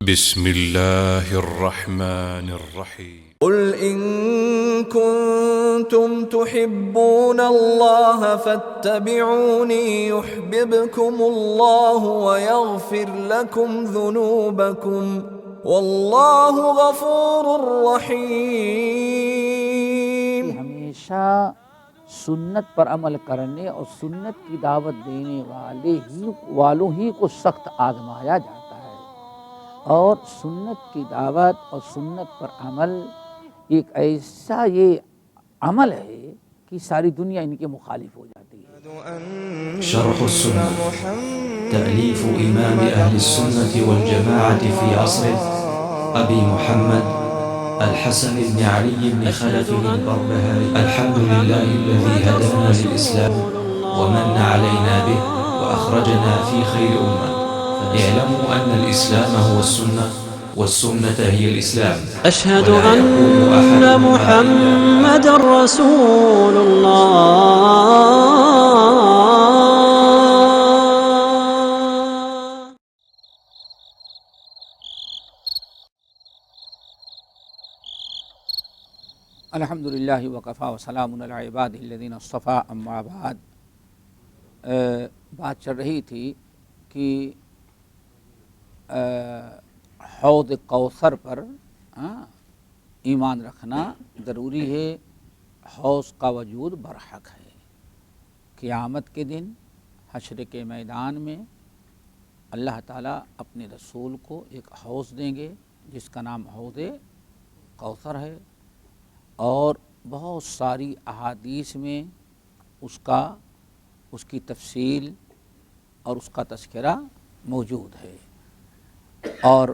بسم الله الرحمن الرحيم قل إن كنتم تحبون الله فاتبعوني يحببكم الله ويغفر لكم ذنوبكم والله غفور رحيم۔ ہمیشہ سنت پر عمل کرنے اور سنت کی دعوت دینے والوں ہی کو سخت آزمایا جاتا ہے، اور سنت کی دعوت اور سنت پر عمل ایک ایسا یہ عمل ہے کہ ساری دنیا ان کے مخالف ہو جاتی ہے۔ شرح السنة تأليف إمام أهل السنة والجماعة في عصره أبي محمد الحسن بن علي بن خلف البربهاري الحمد لله الذي هدانا للإسلام ومن علينا به وأخرجنا في خير أمة اعلموا أن الإسلام هو السنة والسنة هي الإسلام أشهد أن محمد رسول الله۔ الحمد للہ وکفیٰ وسلام علی عبادہ الذین اصطفیٰ، اما بعد۔ بات چل رہی تھی کہ حوض کوثر پر ایمان رکھنا ضروری ہے۔ حوض کا وجود برحق ہے۔ قیامت کے دن حشر کے میدان میں اللہ تعالیٰ اپنے رسول کو ایک حوض دیں گے جس کا نام حوض کوثر ہے، اور بہت ساری احادیث میں اس کی تفصیل اور اس کا تذکرہ موجود ہے، اور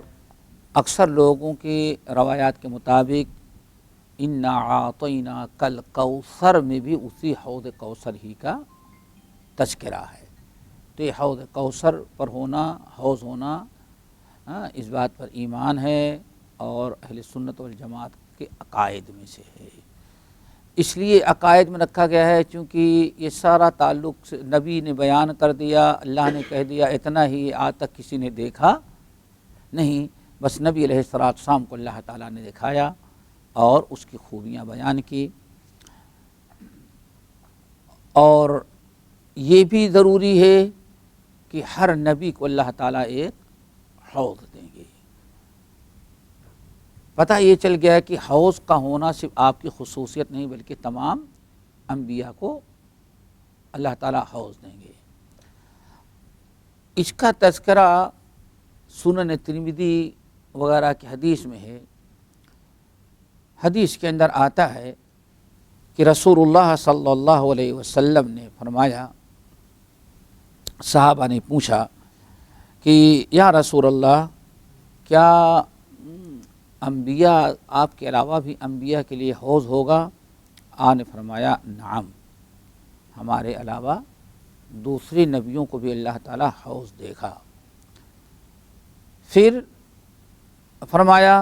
اکثر لوگوں کی روایات کے مطابق انا اعطیناک الکوثر میں بھی اسی حوض کوثر ہی کا تذکرہ ہے۔ تو یہ حوض کوثر پر ہونا، حوض ہونا، اس بات پر ایمان ہے اور اہل سنت والجماعت کے عقائد میں سے ہے۔ اس لیے عقائد میں رکھا گیا ہے چونکہ یہ سارا تعلق نبی نے بیان کر دیا، اللہ نے کہہ دیا، اتنا ہی آج تک کسی نے دیکھا نہیں، بس نبی علیہ السلام کو اللہ تعالیٰ نے دکھایا اور اس کی خوبیاں بیان کی۔ اور یہ بھی ضروری ہے کہ ہر نبی کو اللہ تعالیٰ ایک حوض دیں گے۔ پتہ یہ چل گیا کہ حوض کا ہونا صرف آپ کی خصوصیت نہیں بلکہ تمام انبیاء کو اللہ تعالیٰ حوض دیں گے۔ اس کا تذکرہ سنن ترمذی وغیرہ کی حدیث میں ہے۔ حدیث کے اندر آتا ہے کہ رسول اللہ صلی اللہ علیہ وسلم نے فرمایا، صحابہ نے پوچھا کہ یا رسول اللہ، کیا انبیاء آپ کے علاوہ بھی انبیاء کے لیے حوض ہوگا؟ آپ نے فرمایا نعم، ہمارے علاوہ دوسرے نبیوں کو بھی اللہ تعالیٰ حوض دے گا۔ پھر فرمایا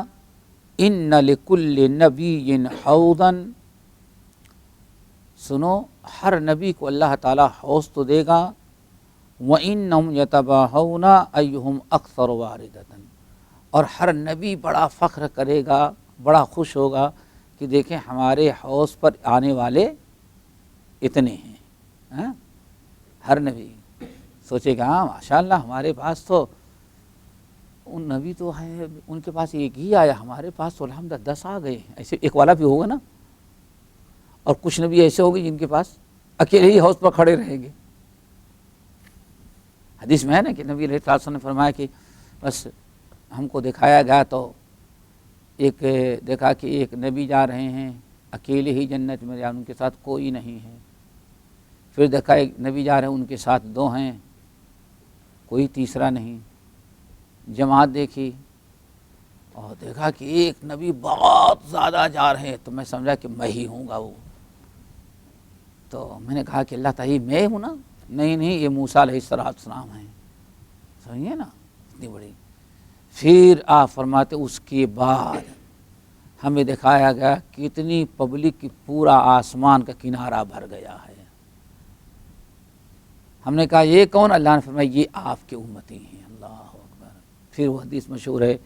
ان لکل نبی حوضا، سنو ہر نبی کو اللہ تعالیٰ حوض تو دے گا، وَإِنَّهُمْ يَتَبَاهَوْنَ أَيُّهُمْ أَكْثَرُ وَارِدَةً، اور ہر نبی بڑا فخر کرے گا، بڑا خوش ہوگا کہ دیکھیں ہمارے حوض پر آنے والے اتنے ہیں۔ ہر نبی سوچے گا ہاں ماشاءاللہ ہمارے پاس تو ان نبی تو ہے، ان کے پاس ایک ہی آیا، ہمارے پاس تو الحمدللہ 10 آ گئے ہیں۔ ایسے ایک والا بھی ہوگا نا، اور کچھ نبی ایسے ہوں گے جن کے پاس اکیلے ہی حوض پر کھڑے رہیں گے۔ حدیث میں ہے نا کہ نبی علیہ السلام نے فرمایا کہ بس ہم کو دکھایا گیا تو دیکھا کہ ایک نبی جا رہے ہیں اکیلے ہی جنت میں، ان کے ساتھ کوئی نہیں ہے۔ پھر دیکھا ایک نبی جا رہے ہیں ان کے ساتھ 2 ہیں، کوئی تیسرا نہیں۔ جماعت دیکھی اور دیکھا کہ ایک نبی بہت زیادہ جا رہے ہیں، تو میں سمجھا کہ میں ہی ہوں گا وہ۔ تو میں نے کہا کہ اللہ تعالیٰ میں ہوں نا؟ نہیں یہ موسیٰ علیہ السلام ہیں، سمجھیے نا اتنی بڑی۔ پھر آپ فرماتے اس کے بعد ہمیں دکھایا گیا کتنی پبلک کی پورا آسمان کا کنارہ بھر گیا ہے۔ ہم نے کہا یہ کون؟ اللہ نے فرمایا یہ آپ کے امتی ہیں۔ اللہ اکبر۔ پھر وہ حدیث مشہور ہے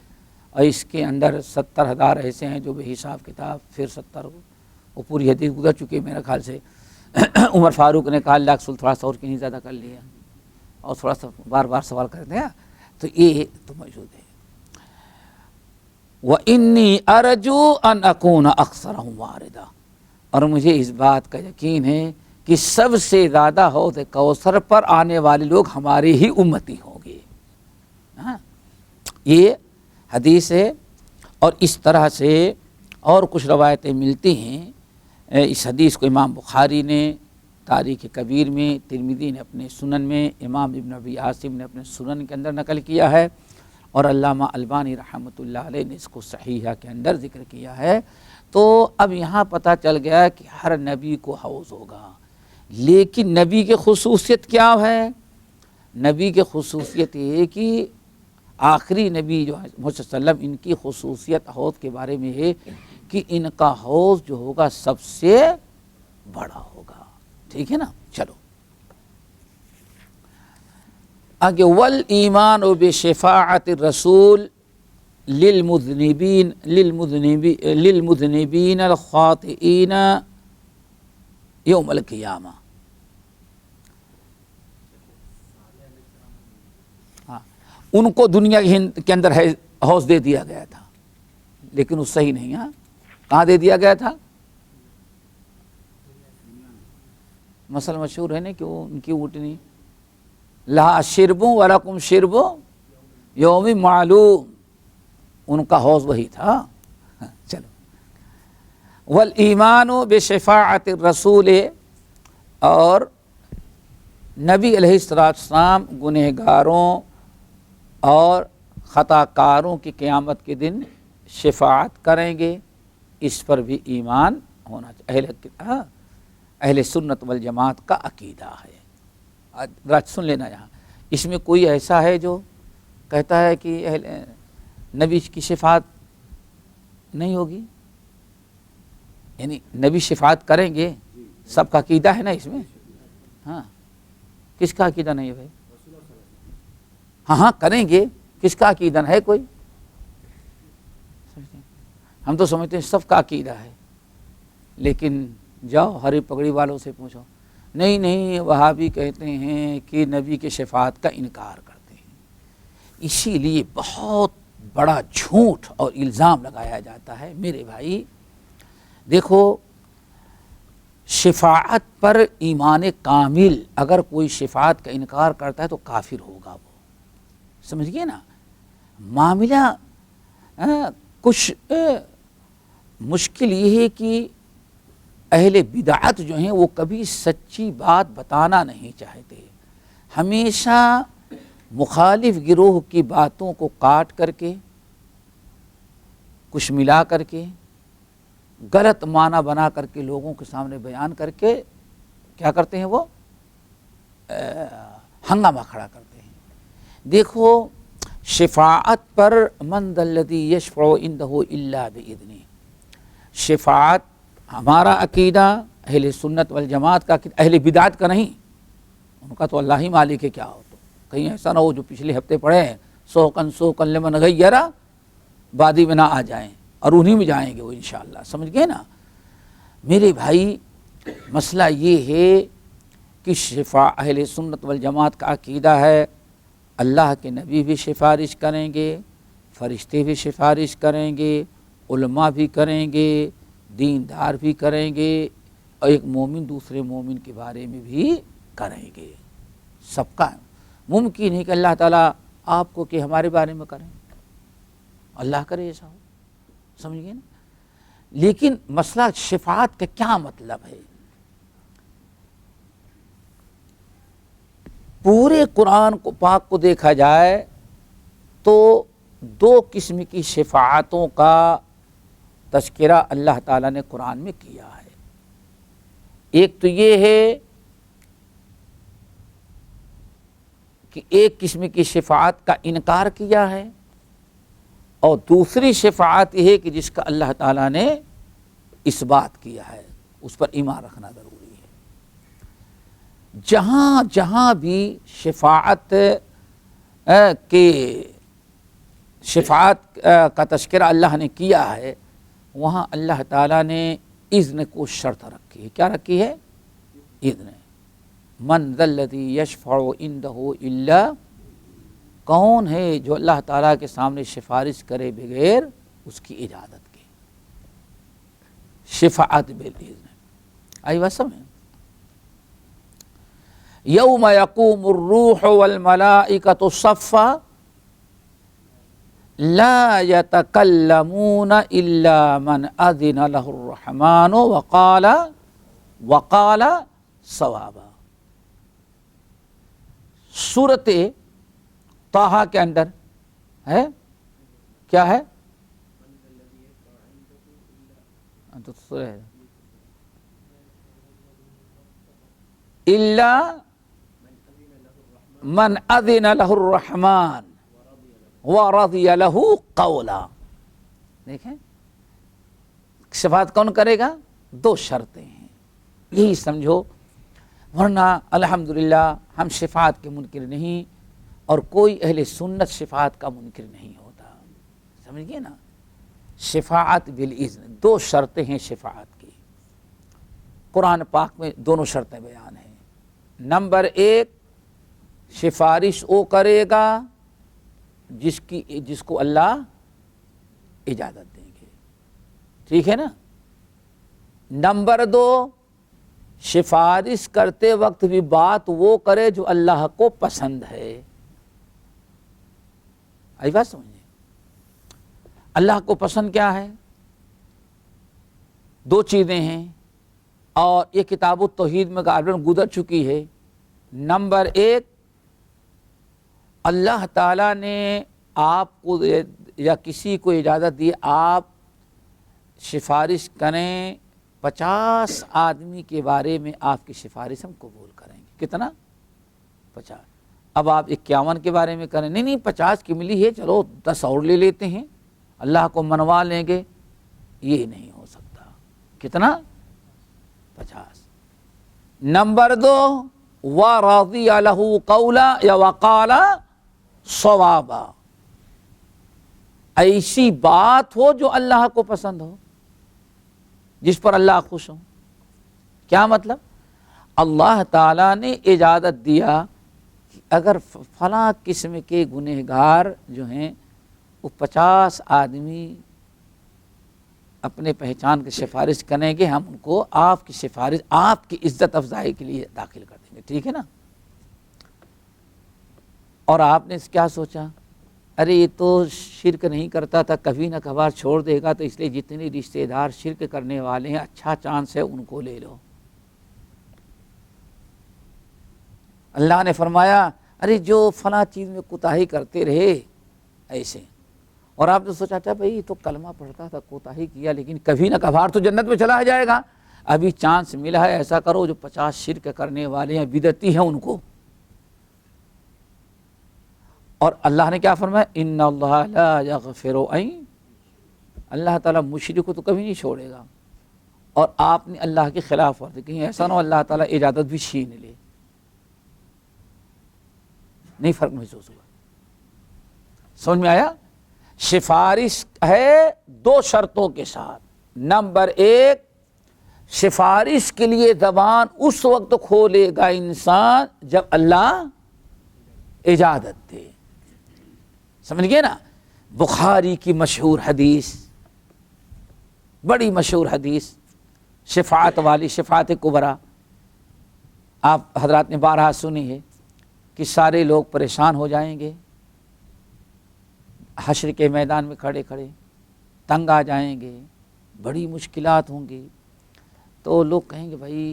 اور اس کے اندر 70,000 ایسے ہیں جو بے حساب کتاب، پھر 70 وہ پوری حدیث گزر چکی ہے میرے خیال سے۔ عمر فاروق نے کہا اللہ رسول تھوڑا سا اور کہیں زیادہ کر لیا، اور تھوڑا سا بار بار سوال کرتے ہیں، تو یہ تو موجود ہے۔ وَإِنِّي أَرْجُو أَنْ أَكُونَ أَكْثَرَهُمْ وَارِدًا، اور مجھے اس بات کا یقین ہے کہ سب سے زیادہ حوض کوثر پر آنے والے لوگ ہمارے ہی امتی ہوں گے۔ ہاں یہ حدیث ہے، اور اس طرح سے اور کچھ روایتیں ملتی ہیں۔ اس حدیث کو امام بخاری نے تاریخ کبیر میں، ترمذی نے اپنے سنن میں، امام ابن ابی عاصم نے اپنے سنن کے اندر نقل کیا ہے، اور علامہ البانی رحمۃ اللہ علیہ نے اس کو صحیحہ کے اندر ذکر کیا ہے۔ تو اب یہاں پتہ چل گیا کہ ہر نبی کو حوض ہوگا، لیکن نبی کی خصوصیت کیا ہے؟ نبی کی خصوصیت یہ ہے کہ آخری نبی جو ہے محمد صلی اللہ علیہ وسلم، ان کی خصوصیت حوض کے بارے میں ہے کہ ان کا حوض جو ہوگا سب سے بڑا ہوگا۔ ٹھیک ہے نا؟ چلو آگے، والایمان بشفاعت الرسول للمذنبین الخاطئین یوم القیامہ۔ ان کو دنیا کے اندر حوض دے دیا گیا تھا، لیکن وہ صحیح نہیں۔ ہاں کہاں دے دیا گیا تھا؟ مسئلہ مشہور ہے نا کہ وہ ان کی اونٹنی لہا شرب ولکم شرب یوم معلوم، ان کا حوض وہی تھا۔ چلو، والایمان بشفاعت الرسول، اور نبی علیہ السلام گنہگاروں اور خطا کاروں کی قیامت کے دن شفاعت کریں گے، اس پر بھی ایمان ہونا چاہیے۔ اہل سنت والجماعت کا عقیدہ ہے۔ سن لینا، یہاں اس میں کوئی ایسا ہے جو کہتا ہے کہ نبی کی شفاعت نہیں ہوگی؟ یعنی نبی شفاعت کریں گے، سب کا عقیدہ ہے نا اس میں؟ ہاں، کس کا عقیدہ نہیں ہے بھائی؟ ہاں کریں گے، کس کا عقیدہ ہے کوئی؟ ہم تو سمجھتے ہیں سب کا عقیدہ ہے، لیکن جاؤ ہری پگڑی والوں سے پوچھو، نہیں وہابی کہتے ہیں کہ نبی کے شفاعت کا انکار کرتے ہیں۔ اسی لیے بہت بڑا جھوٹ اور الزام لگایا جاتا ہے۔ میرے بھائی دیکھو، شفاعت پر ایمان کامل، اگر کوئی شفاعت کا انکار کرتا ہے تو کافر ہوگا وہ، سمجھ گئے نا؟ معاملہ کچھ مشکل یہ ہے کہ اہل بدعت جو ہیں وہ کبھی سچی بات بتانا نہیں چاہتے، ہمیشہ مخالف گروہ کی باتوں کو کاٹ کر کے، کچھ ملا کر کے، غلط معنی بنا کر کے لوگوں کے سامنے بیان کر کے کیا کرتے ہیں؟ وہ ہنگامہ کھڑا کرتے ہیں۔ دیکھو، شفاعت پر من ذا الذی یشفع عندہ الا باذنہ، شفاعت ہمارا عقیدہ اہل سنت والجماعت کا، اہل بدعت کا نہیں۔ ان کا تو اللہ ہی مالک ہے، کیا ہو تو کہیں ایسا نہ ہو جو پچھلے ہفتے پڑھے ہیں، سوکن لمن غیر بادی میں نہ آ جائیں، اور انہی میں جائیں گے وہ انشاءاللہ، سمجھ گئے نا؟ میرے بھائی مسئلہ یہ ہے کہ اہل سنت والجماعت کا عقیدہ ہے اللہ کے نبی بھی سفارش کریں گے، فرشتے بھی سفارش کریں گے، علماء بھی کریں گے، دیندار بھی کریں گے، اور ایک مومن دوسرے مومن کے بارے میں بھی کریں گے۔ سب کا ممکن ہے کہ اللہ تعالیٰ آپ کو کہ ہمارے بارے میں کریں، اللہ کرے ایسا ہو، سمجھ گئے نا؟ لیکن مسئلہ شفاعت کا کیا مطلب ہے؟ پورے قرآن کو پاک کو دیکھا جائے تو دو قسم کی شفاعتوں کا تذکرہ اللہ تعالیٰ نے قرآن میں کیا ہے۔ ایک تو یہ ہے کہ ایک قسم کی شفاعت کا انکار کیا ہے، اور دوسری شفاعت یہ ہے کہ جس کا اللہ تعالیٰ نے اس بات کیا ہے، اس پر ایمان رکھنا ضروری ہے۔ جہاں جہاں بھی شفاعت کے شفاعت کا تذکرہ اللہ نے کیا ہے، وہاں اللہ تعالیٰ نے اذن کو شرط رکھی ہے. کیا رکھی ہے؟ اذن. من ذا الذی یشفع عندہ الا، کون ہے جو اللہ تعالیٰ کے سامنے سفارش کرے بغیر اس کی اجازت کے. شفاعت بالاذن. آئی بات سمجھ؟ یوم یقوم الروح والملائکۃ صفا لا یتکلمون الا من اذن لہ الرحمن وقال صوابا. سورۃ طٰہٰ کے اندر ہے کیا ہے؟ الا من اذن لہ الرحمن ورضی لہ قولا. دیکھیں شفاعت کون کرے گا؟ دو شرطیں ہیں، یہی سمجھو. ورنہ الحمدللہ ہم شفاعت کے منکر نہیں، اور کوئی اہل سنت شفاعت کا منکر نہیں ہوتا. سمجھ گئے نا؟ شفاعت بالاذن، دو شرطیں ہیں شفاعت کی. قرآن پاک میں دونوں شرطیں بیان ہیں. نمبر ایک، سفارش وہ کرے گا جس کو اللہ اجازت دیں گے. ٹھیک ہے نا؟ نمبر دو، سفارش کرتے وقت بھی بات وہ کرے جو اللہ کو پسند ہے. آئی بات سمجھیں؟ اللہ کو پسند کیا ہے؟ دو چیزیں ہیں، اور یہ کتاب التوحید میں غالباً گزر چکی ہے. نمبر ایک، اللہ تعالیٰ نے آپ کو یا کسی کو اجازت دی آپ سفارش کریں 50 آدمی کے بارے میں، آپ کی سفارش ہم قبول کریں گے. کتنا؟ 50. اب آپ 51 کے بارے میں کریں، نہیں 50 کی ملی ہے، چلو 10 اور لے لیتے ہیں، اللہ کو منوا لیں گے. یہ نہیں ہو سکتا. کتنا؟ 50. نمبر دو، وَرَضِيَ لَهُ قَوْلًا یا وَقَالَ صَوَابًا، ایسی بات ہو جو اللہ کو پسند ہو، جس پر اللہ خوش ہو. کیا مطلب؟ اللہ تعالیٰ نے اجازت دیا کہ اگر فلاں قسم کے گنہگار جو ہیں وہ 50 آدمی اپنے پہچان کی سفارش کریں گے، ہم ان کو آپ کی سفارش، آپ کی عزت افزائی کے لیے داخل کر دیں گے. ٹھیک ہے نا؟ اور آپ نے کیا سوچا؟ ارے یہ تو شرک نہیں کرتا تھا، کبھی نہ کبھار چھوڑ دے گا، تو اس لیے جتنے رشتہ دار شرک کرنے والے ہیں اچھا چانس ہے ان کو لے لو. اللہ نے فرمایا ارے جو فلاں چیز میں کوتاہی کرتے رہے ایسے، اور آپ نے سوچا تھا بھائی تو کلمہ پڑھتا تھا، کوتاہی کیا، لیکن کبھی نہ کبھار تو جنت میں چلا جائے گا، ابھی چانس ملا ہے، ایسا کرو جو 50 شرک کرنے والے ہیں، بدعتی ہیں، ان کو. اور اللہ نے کیا فرمایا؟ ان اللہ لا یغفر ان، اللہ تعالیٰ مشرک کو تو کبھی نہیں چھوڑے گا. اور آپ نے اللہ کے خلاف ورزی کہیں ایسا نہ ہو اللہ تعالیٰ اجازت بھی چھین لے. نہیں فرق محسوس ہوا؟ سمجھ میں آیا؟ سفارش ہے دو شرطوں کے ساتھ. نمبر ایک، سفارش کے لیے زبان اس وقت کھولے گا انسان جب اللہ اجازت دے. سمجھ گئے نا؟ بخاری کی مشہور حدیث، بڑی مشہور حدیث شفاعت والی، شفاعت کبریٰ، آپ حضرات نے بارہا سنی ہے کہ سارے لوگ پریشان ہو جائیں گے، حشر کے میدان میں کھڑے کھڑے تنگ آ جائیں گے، بڑی مشکلات ہوں گی. تو لوگ کہیں گے بھائی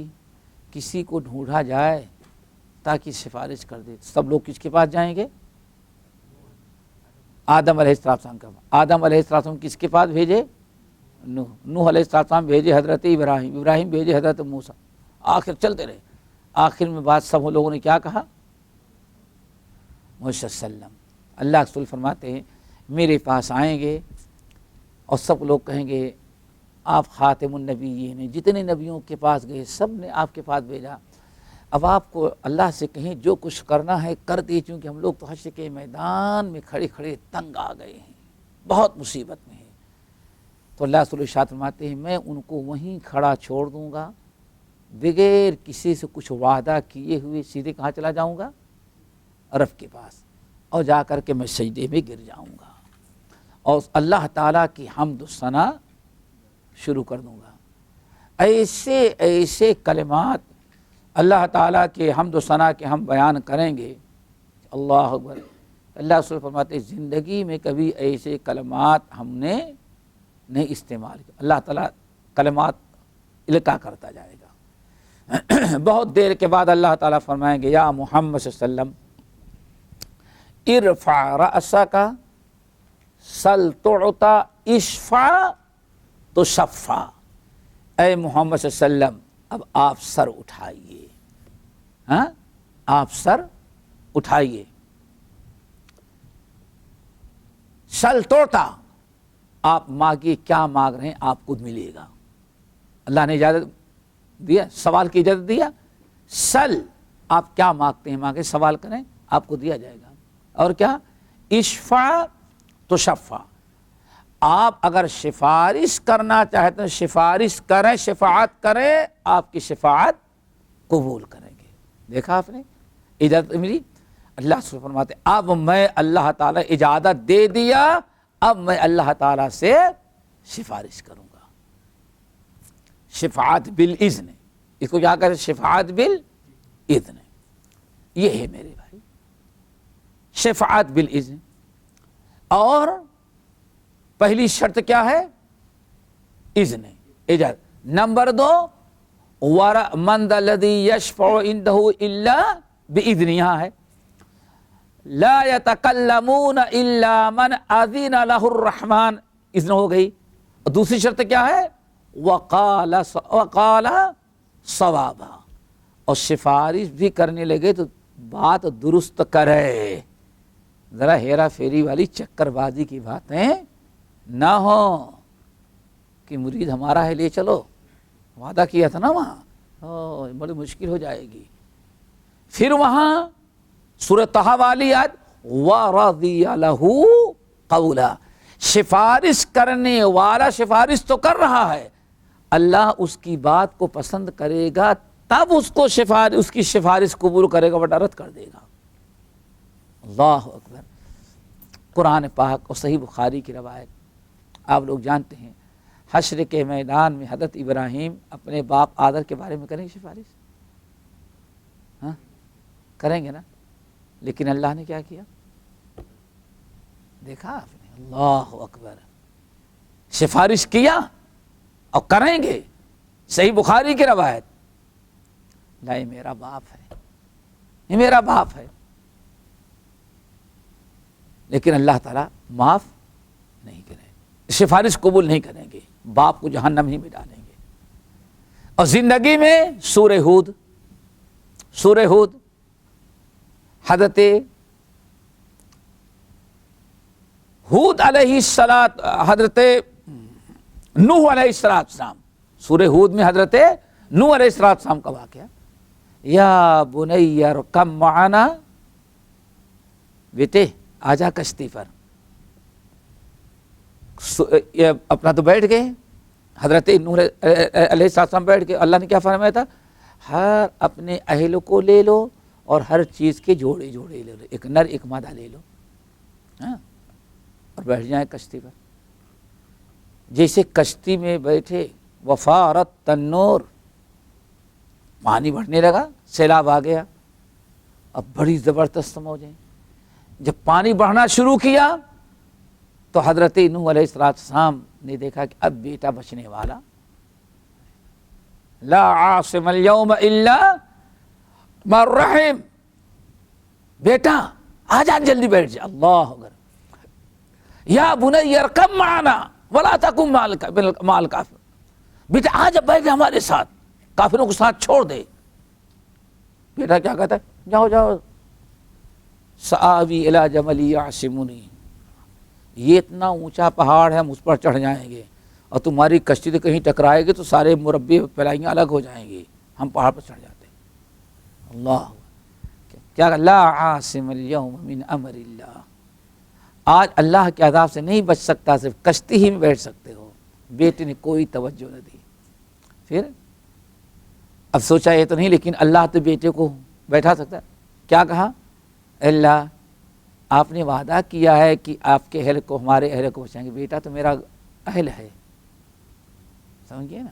کسی کو ڈھونڈا جائے تاکہ سفارش کر دے. سب لوگ کس کے پاس جائیں گے؟ آدم علیہ السلام کا. آدم علیہ السلام کس کے پاس بھیجے؟ نوح علیہ السلام بھیجے حضرت ابراہیم، ابراہیم بھیجے حضرت موسیٰ. آخر چلتے رہے. آخر میں بات سب لوگوں نے کیا کہا؟ محمد صلی اللہ علیہ وسلم. اللہ رسول فرماتے ہیں میرے پاس آئیں گے اور سب لوگ کہیں گے آپ خاتم النبیین ہیں، جتنے نبیوں کے پاس گئے سب نے آپ کے پاس بھیجا. اب آپ کو اللہ سے کہیں جو کچھ کرنا ہے کر دیں، چونکہ ہم لوگ تو حشر کے میدان میں کھڑے کھڑے تنگ آ گئے ہیں. بہت مصیبت میں ہے، تو اللہ رسول ارشاد فرماتے ہیں میں ان کو وہیں کھڑا چھوڑ دوں گا، بغیر کسی سے کچھ وعدہ کیے ہوئے سیدھے کہاں چلا جاؤں گا؟ رب کے پاس، اور جا کر کے میں سجدے میں گر جاؤں گا اور اللہ تعالیٰ کی حمد و ثنا شروع کر دوں گا۔ ایسے ایسے کلمات اللہ تعالیٰ کے حمد و ثنا کے ہم بیان کریں گے، اللہ اکبر۔ اللہ رسول فرماتے ہیں زندگی میں کبھی ایسے کلمات ہم نے نہیں استعمال کیا، اللہ تعالیٰ کلمات القا کرتا جائے گا۔ بہت دیر کے بعد اللہ تعالیٰ فرمائیں گے یا محمد صلی اللہ علیہ وسلم ارفع رأسک سل تعطا اشفع تشفع، اے محمد صلی اللہ علیہ وسلم اب آپ سر اٹھائیے، ہاں آپ سر اٹھائیے، سل تعطا، آپ مانگیے، کیا مانگ رہے ہیں آپ کو ملے گا۔ اللہ نے اجازت دیا، سوال کی اجازت دیا، سل آپ کیا مانگتے ہیں مانگے، سوال کریں آپ کو دیا جائے گا، اور کیا اشفع تشفع، آپ اگر سفارش کرنا چاہتے ہیں سفارش کریں، شفاعت کریں، آپ کی شفاعت قبول کریں گے۔ دیکھا آپ نے اجازت ملی، اللہ سے فرماتے اب میں اللہ تعالیٰ اجازت دے دیا، اب میں اللہ تعالیٰ سے سفارش کروں گا، شفاعت بالاذن، اس کو کیا کہتے ہیں؟ شفاعت بالاذن، یہ ہے میرے بھائی شفاعت بالاذن۔ اور پہلی شرط کیا ہے؟ اذن، اجازت۔ نمبر 2 من ذا الذی یشفع عنده الا باذن، یہاں ہے لا یتکلمون الا من اذن له الرحمن، اذن ہو گئی۔ اور دوسری شرط کیا ہے؟ وقال صوابا، اور سفارش بھی کرنے لگے تو بات درست کرے، ذرا ہیرا پھیری والی چکر بازی کی باتیں نہ ہو کہ مرید ہمارا ہے لے چلو، وعدہ کیا تھا نا وہاں، بڑی مشکل ہو جائے گی۔ پھر وہاں سورہ طہ والی آیت وَرَضِيَ لَهُ قَوْلًا، سفارش کرنے والا سفارش تو کر رہا ہے، اللہ اس کی بات کو پسند کرے گا تب اس کو اس کی سفارش قبول کرے گا، ورنہ رد کر دے گا۔ اللہ اکبر۔ قرآن پاک اور صحیح بخاری کی روایت آپ لوگ جانتے ہیں، حشر کے میدان میں حضرت ابراہیم اپنے باپ آدر کے بارے میں کریں گے سفارش؟ ہاں کریں گے نا، لیکن اللہ نے کیا کیا؟ دیکھا آپ نے، اللہ اکبر، سفارش کیا اور کریں گے، صحیح بخاری کی روایت، لا یہ میرا باپ ہے، یہ میرا باپ ہے، لیکن اللہ تعالیٰ معاف نہیں کریں گے، سفارش قبول نہیں کریں گے، باپ کو جہنم ہی میں ڈالیں گے۔ اور زندگی میں سورہ ہود حضرت ہود علیہ السلام، حضرت نوح علیہ السلام، سورہ ہود میں حضرت نوح علیہ السلام کا واقعہ، یا بنی ارکب معنا، بیٹے آجا کشتی پر، اپنا تو بیٹھ گئے، حضرت نوح علیہ السلام بیٹھ گئے، اللہ نے کیا فرمایا تھا؟ ہر اپنے اہل کو لے لو اور ہر چیز کے جوڑے لے لو، ایک نر ایک مادہ لے لو، ہاں، اور بیٹھ جائیں کشتی پر۔ جیسے کشتی میں بیٹھے، وفارت تنور، پانی بڑھنے لگا، سیلاب آ گیا، اب بڑی زبردست موجیں، جب پانی بڑھنا شروع کیا تو حضرت نوح علیہ السلام نے دیکھا کہ اب بیٹا بچنے والا، لا عاصم اليوم الا من رحم، بیٹا آ جا جلدی بیٹھ جا، اللہ اکبر، یا بنی ارکب معنا ولا تکن مع الکافرین، بیٹا آ جا بیٹھ جا ہمارے ساتھ، کافروں کو ساتھ چھوڑ دے۔ بیٹا کیا کہتا ہے؟ جاؤ جاؤ، سآوی الی جبل یعصمنی، یہ اتنا اونچا پہاڑ ہے ہم اس پر چڑھ جائیں گے اور تمہاری کشتی تو کہیں ٹکرائے گی تو سارے مربے پلائیاں الگ ہو جائیں گی، ہم پہاڑ پر چڑھ جاتے ہیں۔ اللہ کیا لا عاصم اليوم من امر اللہ، آج اللہ کے عذاب سے نہیں بچ سکتا، صرف کشتی ہی میں بیٹھ سکتے ہو. بیٹے نے کوئی توجہ نہ دی. پھر اب سوچا یہ تو نہیں، لیکن اللہ تو بیٹے کو بیٹھا سکتا. کیا کہا؟ اللہ آپ نے وعدہ کیا ہے کہ آپ کے اہل کو ہمارے اہل کو بچائیں گے. بیٹا تو میرا اہل ہے، سمجھ گئے نا؟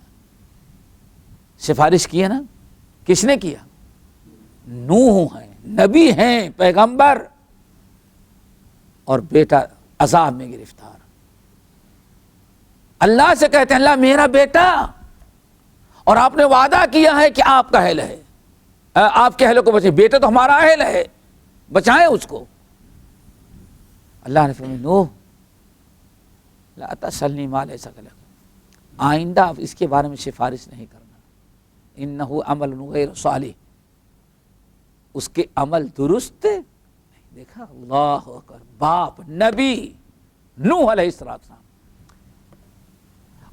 سفارش کی ہے نا. کس نے کیا؟ نوح ہیں، نبی ہیں، پیغمبر، اور بیٹا عذاب میں گرفتار. اللہ سے کہتے ہیں اللہ میرا بیٹا، اور آپ نے وعدہ کیا ہے کہ آپ کا اہل ہے، آپ کے اہل کو بچائیں. بیٹا تو ہمارا اہل ہے، بچائیں اس کو. اللہ نے فرمایا نوح لا تسألنی ما لیس لک، آئندہ آپ اس کے بارے میں سفارش نہیں کرنا. انہ عمل غیر صالح، اس کے عمل درست. دیکھا اللہ اکبر، باپ نبی نوح علیہ السلام.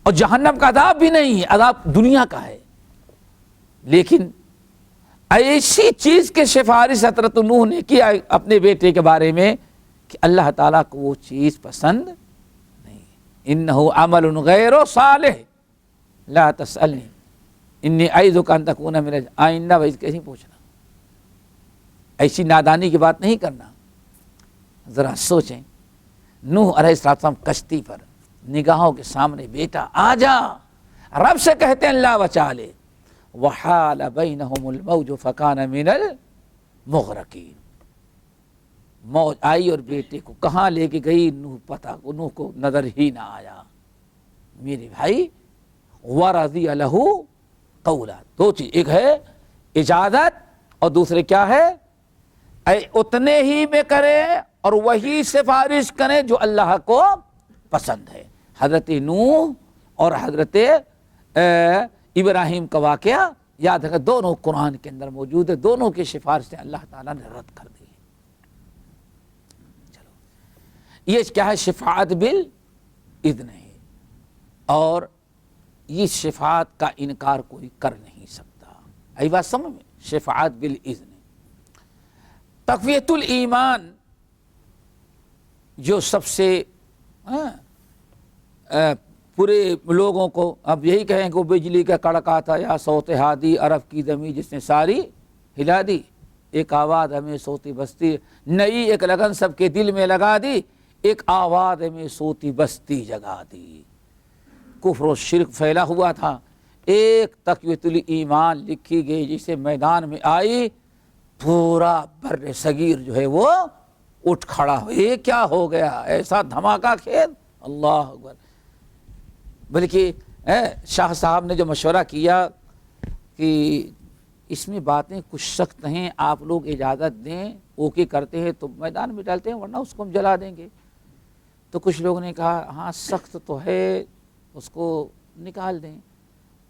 اور جہنم کا عذاب بھی نہیں ہے، عذاب دنیا کا ہے. لیکن ایسی چیز کے سفارش حضرت نوح نے کیا اپنے بیٹے کے بارے میں کہ اللہ تعالیٰ کو وہ چیز پسند نہیں. انہ عمل غیر صالح لا تسألنی انی اعظک ان تکون من آئندہ ویسے کہیں پوچھنا، ایسی نادانی کی بات نہیں کرنا. ذرا سوچیں، نوح علیہ السلام کشتی پر، نگاہوں کے سامنے بیٹا آ جا، رب سے کہتے ہیں اللہ بچا لے. وحال بینہم الموج فکان من المغرقین. موج آئی اور بیٹے کو کہاں لے کے گئی نوح کو نظر ہی نہ آیا. میرے بھائی ورضی لہ قولا، دو چیز، ایک ہے اجازت اور دوسرے کیا ہے؟ اتنے ہی میں کرے اور وہی سفارش کرے جو اللہ کو پسند ہے. حضرت نوح اور حضرت ابراہیم کا واقعہ یاد رکھیں، دونوں قرآن کے اندر موجود ہے. دونوں کی سفارشیں اللہ تعالیٰ نے رد کر دی. چلو یہ کیا ہے؟ شفاعت بالاذن ہے، اور یہ شفاعت کا انکار کوئی کر نہیں سکتا. ای بات سمجھ میں؟ شفاعت بالاذن. تقویت الایمان جو سب سے پورے لوگوں کو اب یہی کہیں کہ وہ بجلی کا کڑکا تھا یا صوت ہادی عرب کی زمین جس نے ساری ہلا دی. ایک آواز ہمیں سوتی بستی، نئی ایک لگن سب کے دل میں لگا دی، ایک آواز ہمیں سوتی بستی جگا دی. کفر و شرک پھیلا ہوا تھا، ایک تقویت الایمان لکھی گئی جسے میدان میں آئی، پورا بر صغیر جو ہے وہ اٹھ کھڑا ہو. یہ کیا ہو گیا؟ ایسا دھماکہ خیز. اللہ اکبر. بلکہ شاہ صاحب نے جو مشورہ کیا کہ اس میں باتیں کچھ سخت ہیں، آپ لوگ اجازت دیں، اوکے کرتے ہیں تو میدان میں ڈالتے ہیں، ورنہ اس کو ہم جلا دیں گے. تو کچھ لوگوں نے کہا ہاں سخت تو ہے، اس کو نکال دیں.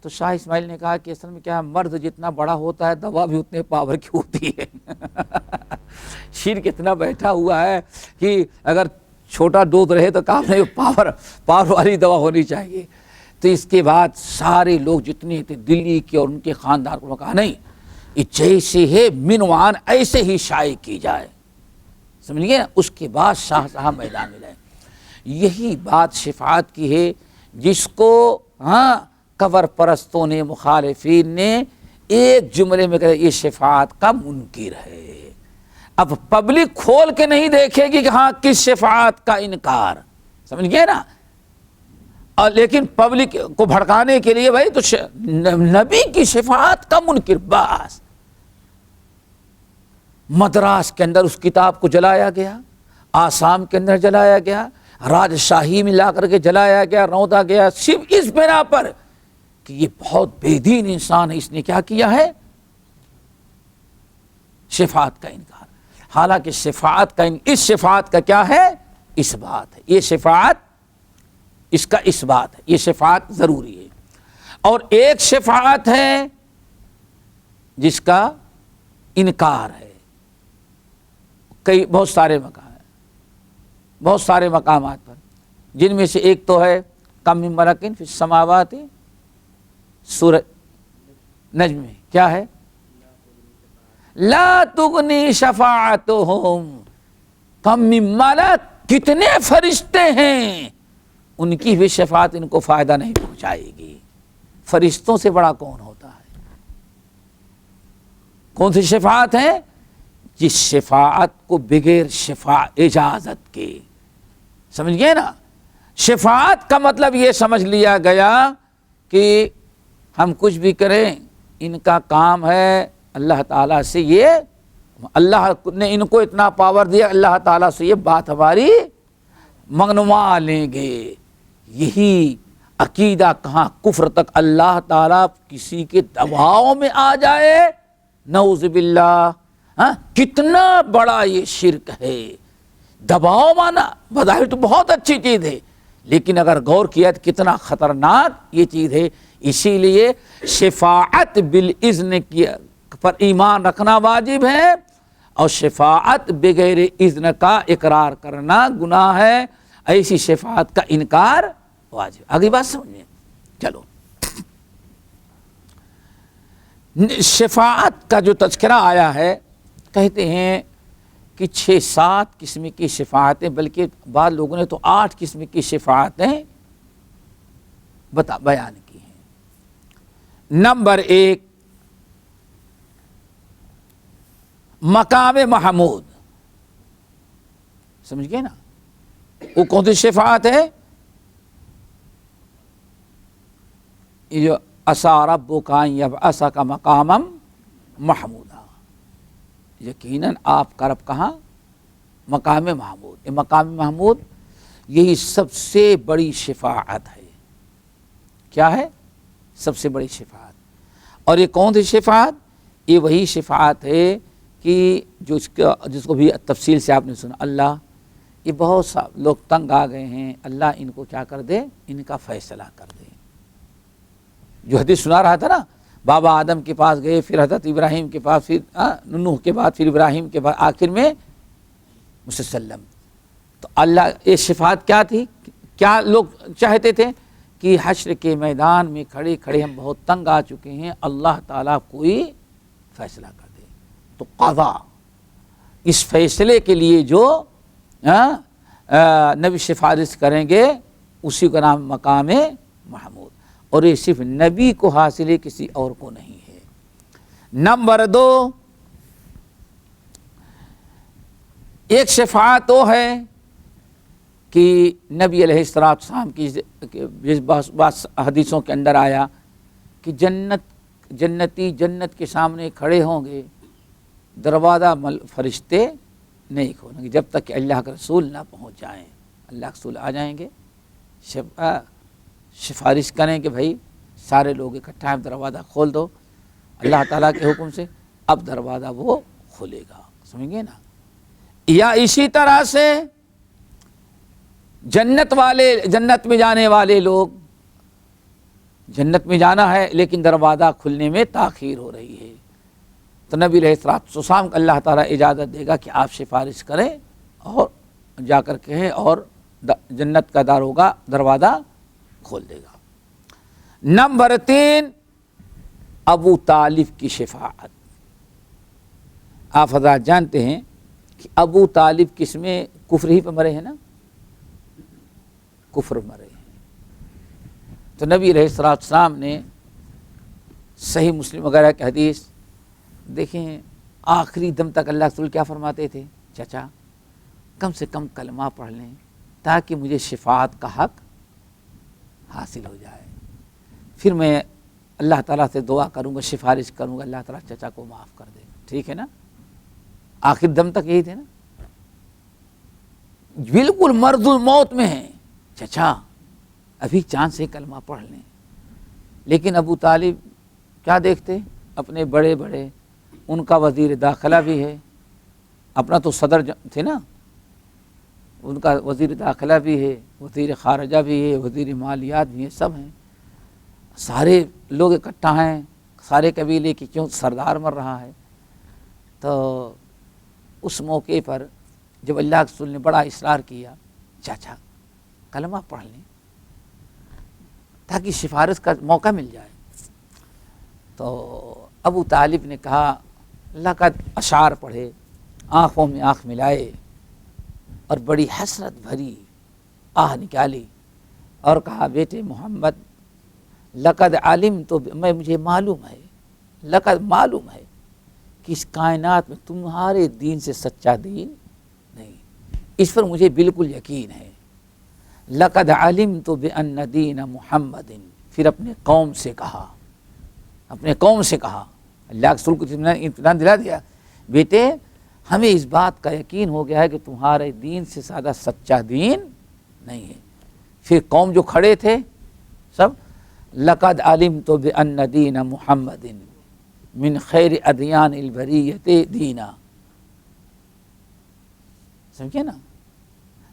تو شاہ اسماعیل نے کہا کہ اصل میں کیا ہے، مرد جتنا بڑا ہوتا ہے دوا بھی اتنے پاور کی ہوتی ہے. شرک اتنا بیٹھا ہوا ہے کہ اگر چھوٹا ڈوز رہے تو کام نہیں، پاور والی دوا ہونی چاہیے. تو اس کے بعد سارے لوگ جتنے تھے دلی کے اور ان کے خاندان کو کہا نہیں، یہ جیسے ہے منوان ایسے ہی شائع کی جائے. سمجھ گئے؟ اس کے بعد شاہ صاحب میدان میں لائے. یہی بات شفاعت کی ہے جس کو قبر پرستوں نے، مخالفین نے ایک جملے میں کہا یہ شفاعت کا منکر ہے. اب پبلک کھول کے نہیں دیکھے گی کہ ہاں کس شفاعت کا انکار، سمجھ گئے نا؟ اور لیکن پبلک کو بھڑکانے کے لیے بھائی تو نبی کی شفاعت کا منکر. بس مدراس کے اندر اس کتاب کو جلایا گیا، آسام کے اندر جلایا گیا، راجشاہی میں لا کر کے جلایا گیا، روندا گیا، صرف اس بنا پر کہ یہ بہت بے دین انسان ہے، اس نے کیا کیا ہے؟ شفاعت کا انکار. حالانکہ شفاعت کا اس شفاعت کا کیا ہے؟ اس بات ہے. یہ شفاعت اس کا اس بات ہے، یہ شفاعت ضروری ہے. اور ایک شفاعت ہے جس کا انکار ہے. بہت سارے مقامات پر، جن میں سے ایک تو ہے کم من ملکن فی السماوات، سورہ نجم میں کیا ہے؟ لا تغنی شفاعتہم کم من ملک کتنے فرشتے ہیں ان کی بھی شفاعت ان کو فائدہ نہیں پہنچائے گی۔ فرشتوں سے بڑا کون ہوتا ہے؟ کون سی شفاعت ہے؟ جس شفاعت کو بغیر اجازت کے، سمجھ گئے نا؟ شفاعت کا مطلب یہ سمجھ لیا گیا کہ ہم کچھ بھی کریں، ان کا کام ہے اللہ تعالیٰ سے، یہ اللہ نے ان کو اتنا پاور دیا، اللہ تعالیٰ سے یہ بات ہماری منگوا لیں گے۔ یہی عقیدہ کہاں کفر تک اللہ تعالیٰ کسی کے دباؤ میں آ جائے، نعوذ باللہ۔ کتنا بڑا یہ شرک ہے۔ دباؤ مانا بظاہر تو بہت اچھی چیز ہے، لیکن اگر غور کیا تو کتنا خطرناک یہ چیز ہے۔ اسی لیے شفاعت بالاذن پر ایمان رکھنا واجب ہے، اور شفاعت بغیر اذن کا اقرار کرنا گناہ ہے۔ ایسی شفاعت کا انکار واجب۔ آگے بات سمجھیں، چلو شفاعت کا جو تذکرہ آیا ہے، کہتے ہیں کہ 6-7 قسم کی شفاعتیں، بلکہ بعض لوگوں نے تو 8 قسم کی شفاعتیں بیان کی ہیں۔ نمبر 1، مقام محمود، سمجھ گئے نا؟ وہ کون سی شفاعت ہے؟ یہ عسیٰ ربک ان یبعثک مقاما محمودا، یقیناً آپ کا رب کہاں؟ مقام محمود۔ یہ مقام محمود یہی سب سے بڑی شفاعت ہے۔ کیا ہے؟ سب سے بڑی شفاعت۔ اور یہ کون سی شفاعت؟ یہ وہی شفاعت ہے کہ جس کو بھی تفصیل سے آپ نے سنا، اللہ یہ بہت سا لوگ تنگ آ گئے ہیں، اللہ ان کو کیا کر دے؟ ان کا فیصلہ کر دے۔ جو حدیث سنا رہا تھا نا، بابا آدم کے پاس گئے، پھر حضرت ابراہیم کے پاس، پھر نوح کے بعد، پھر ابراہیم کے بعد، آخر میں مسلم۔ تو اللہ یہ شفاعت کیا تھی؟ کیا لوگ چاہتے تھے؟ کہ حشر کے میدان میں کھڑے کھڑے ہم بہت تنگ آ چکے ہیں، اللہ تعالیٰ کوئی فیصلہ کر دے۔ تو قضا، اس فیصلے کے لیے جو نبی سفارش کریں گے اسی کا نام مقام محمود، اور یہ صرف نبی کو حاصل ہے، کسی اور کو نہیں ہے۔ نمبر 2، ایک شفاعت وہ ہے کہ نبی علیہ السلام کی بعض حدیثوں کے اندر آیا کہ جنتی جنت کے سامنے کھڑے ہوں گے، دروازہ فرشتے نہیں کھولیں گے جب تک کہ اللہ کے رسول نہ پہنچ جائیں۔ اللہ کے رسول آ جائیں گے، سفارش کریں کہ بھائی سارے لوگ اکٹھا ہیں، دروازہ کھول دو۔ اللہ تعالیٰ کے حکم سے اب دروازہ وہ کھولے گا، سمجھ گے نا؟ یا اسی طرح سے جنت میں جانے والے لوگ، جنت میں جانا ہے لیکن دروازہ کھلنے میں تاخیر ہو رہی ہے، تو نبی علیہ السلام کو اللہ تعالیٰ اجازت دے گا کہ آپ سفارش کریں اور جا کر کہیں، اور جنت کا داروغہ دروازہ کھول دے گا۔ نمبر 3، ابو طالب کی شفاعت۔ آپ حضرات جانتے ہیں کہ ابو طالب کس میں؟ کفر ہی پہ مرے ہیں نا، کفر مرے ہیں۔ تو نبی علیہ السلام نے صحیح مسلم وغیرہ کی حدیث دیکھیں، آخری دم تک اللہ رسول کیا فرماتے تھے؟ چچا کم سے کم کلمہ پڑھ لیں تاکہ مجھے شفاعت کا حق حاصل ہو جائے، پھر میں اللہ تعالیٰ سے دعا کروں گا، سفارش کروں گا، اللہ تعالیٰ چچا کو معاف کر دے، ٹھیک ہے نا؟ آخر دم تک یہی تھے نا، بالکل مرض الموت میں ہیں، چچا ابھی چاند سے کلمہ پڑھ لیں۔ لیکن ابو طالب کیا دیکھتے؟ اپنے بڑے بڑے، ان کا وزیر داخلہ بھی ہے، اپنا تو صدر تھے نا، ان کا وزیر داخلہ بھی ہے، وزیر خارجہ بھی ہے، وزیر مالیات بھی ہے، سب ہیں، سارے لوگ اکٹھا ہیں، سارے قبیلے کی، کیوں سردار مر رہا ہے۔ تو اس موقع پر جب اللہ کے رسول نے بڑا اصرار کیا، چاچا کلمہ پڑھ لیں تاکہ سفارش کا موقع مل جائے، تو ابو طالب نے کہا، اللہ کا اشعار پڑھے، آنکھوں میں آنکھ ملائے، اور بڑی حسرت بھری آہ نکالی اور کہا بیٹے محمد لقد علم تو مجھے معلوم ہے، لقد معلوم ہے کہ اس کائنات میں تمہارے دین سے سچا دین نہیں، اس پر مجھے بالکل یقین ہے۔ لقد علمت بأن دین محمد، پھر اپنے قوم سے کہا، اپنے قوم سے کہا، اللہ کے رسول کو اطمینان دلا دیا، بیٹے ہمیں اس بات کا یقین ہو گیا ہے کہ تمہارے دین سے زیادہ سچا دین نہیں ہے۔ پھر قوم جو کھڑے تھے سب، لقد علمت بأن دین محمد من خیر ادیان البریۃ دینا، سمجھے نا،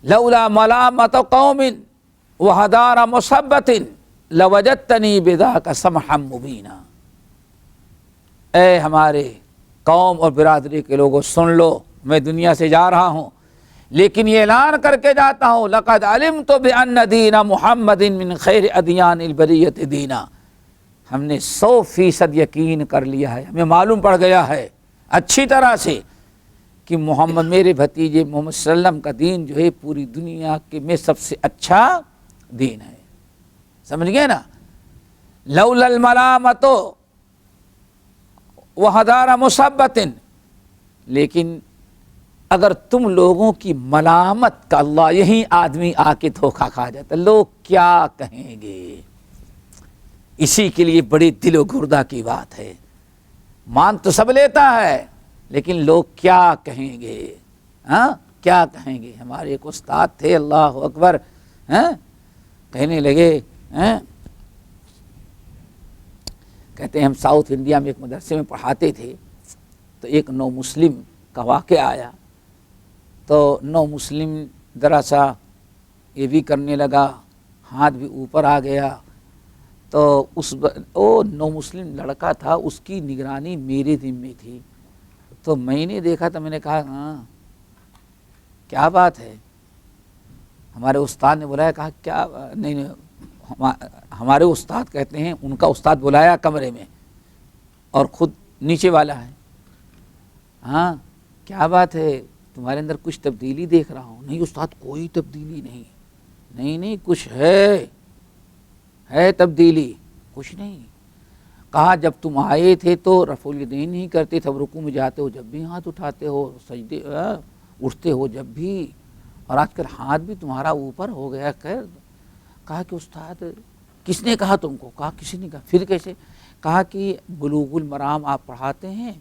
لولا ملامت قوم وہدار مصبت لوجدتنی بذاک سمحا مبینا۔ اے ہمارے قوم اور برادری کے لوگوں سن لو، میں دنیا سے جا رہا ہوں لیکن یہ اعلان کر کے جاتا ہوں، لقد علمت بأن دین محمد من خیر ادیان البریۃ دینا، ہم نے 100% یقین کر لیا ہے، ہمیں معلوم پڑ گیا ہے اچھی طرح سے کہ محمد میرے بھتیجے محمد صلی اللہ علیہ وسلم کا دین جو ہے پوری دنیا کے میں سب سے اچھا دین ہے، سمجھ گئے نا۔ لولا الملامت وہدار مصبت، لیکن اگر تم لوگوں کی ملامت کا اللہ یہی آدمی آ کے دھوکہ کھا جاتا، لوگ کیا کہیں گے، اسی کے لیے بڑی دل و گردہ کی بات ہے، مان تو سب لیتا ہے لیکن لوگ کیا کہیں گے، ہاں کیا کہیں گے۔ ہمارے ایک استاد تھے، اللہ اکبر، کہنے لگے، کہتے ہیں ہم ساؤتھ انڈیا میں ایک مدرسے میں پڑھاتے تھے، تو ایک نو مسلم کا واقعہ آیا، تو نو مسلم ذرا سا یہ بھی کرنے لگا، ہاتھ بھی اوپر آ گیا، تو وہ نو مسلم لڑکا تھا، اس کی نگرانی میرے ذمے تھی، تو میں نے دیکھا تو میں نے کہا ہاں کیا بات ہے، ہمارے استاد نے بلایا، کہا کیا نہیں، ہمارے استاد کہتے ہیں، ان کا استاد بلایا کمرے میں اور خود نیچے والا ہے، ہاں کیا بات ہے، تمہارے اندر کچھ تبدیلی دیکھ رہا ہوں۔ نہیں استاد کوئی تبدیلی نہیں، نہیں کچھ ہے تبدیلی، کچھ نہیں۔ کہا جب تم آئے تھے تو رفع الیدین نہیں کرتے تھے، رکوع میں جاتے ہو جب بھی ہاتھ اٹھاتے ہو، سجدے اٹھتے ہو جب بھی، اور آج کل ہاتھ بھی تمہارا اوپر ہو گیا۔ کہا کہ استاد کس نے کہا تم کو؟ کہا کسی نے کہا۔ پھر کیسے؟ کہا کہ بلوغ المرام آپ پڑھاتے ہیں،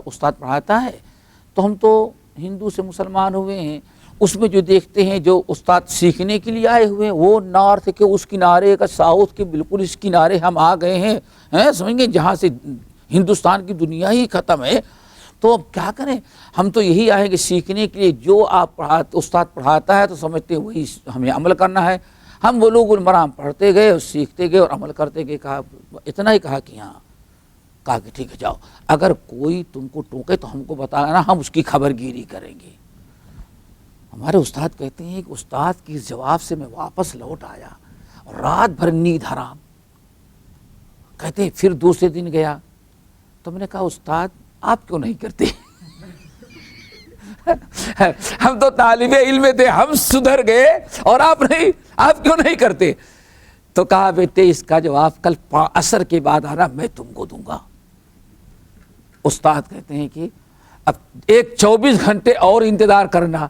استاد پڑھاتا ہے، تو ہم تو ہندو سے مسلمان ہوئے ہیں، اس میں جو دیکھتے ہیں جو استاد سیکھنے کے لیے آئے ہوئے ہیں، وہ نارتھ کے اس کنارے کا، ساؤتھ کے بالکل اس کنارے ہم آ گئے ہیں، سمجھ گئے، جہاں سے ہندوستان کی دنیا ہی ختم ہے، تو اب کیا کریں، ہم تو یہی آئے کہ سیکھنے کے لیے جو آپ استاد پڑھاتا ہے تو سمجھتے وہی ہمیں عمل کرنا ہے۔ ہم بلوغ المرام پڑھتے گئے اور سیکھتے گئے اور عمل کرتے گئے۔ کہا اتنا ہی کہا کہ ہاں، کہا کہ ٹھیک ہے جاؤ، اگر کوئی تم کو ٹوکے تو ہم کو بتانا، ہم اس کی خبر گیری کریں گے۔ ہمارے استاد کہتے ہیں کہ استاد کی جواب سے میں واپس لوٹ آیا اور رات بھر نیند حرام۔ کہتے ہیں پھر دوسرے دن گیا تو میں نے کہا استاد آپ کیوں نہیں کرتے؟ ہم تو طالب علم تھے، ہم سدھر گئے اور آپ کیوں نہیں کرتے؟ تو کہا بیٹے اس کا جواب کل عصر کے بعد آنا، میں تم کو دوں گا۔ استاد کہتے ہیں کہ اب 24 گھنٹے اور انتظار کرنا۔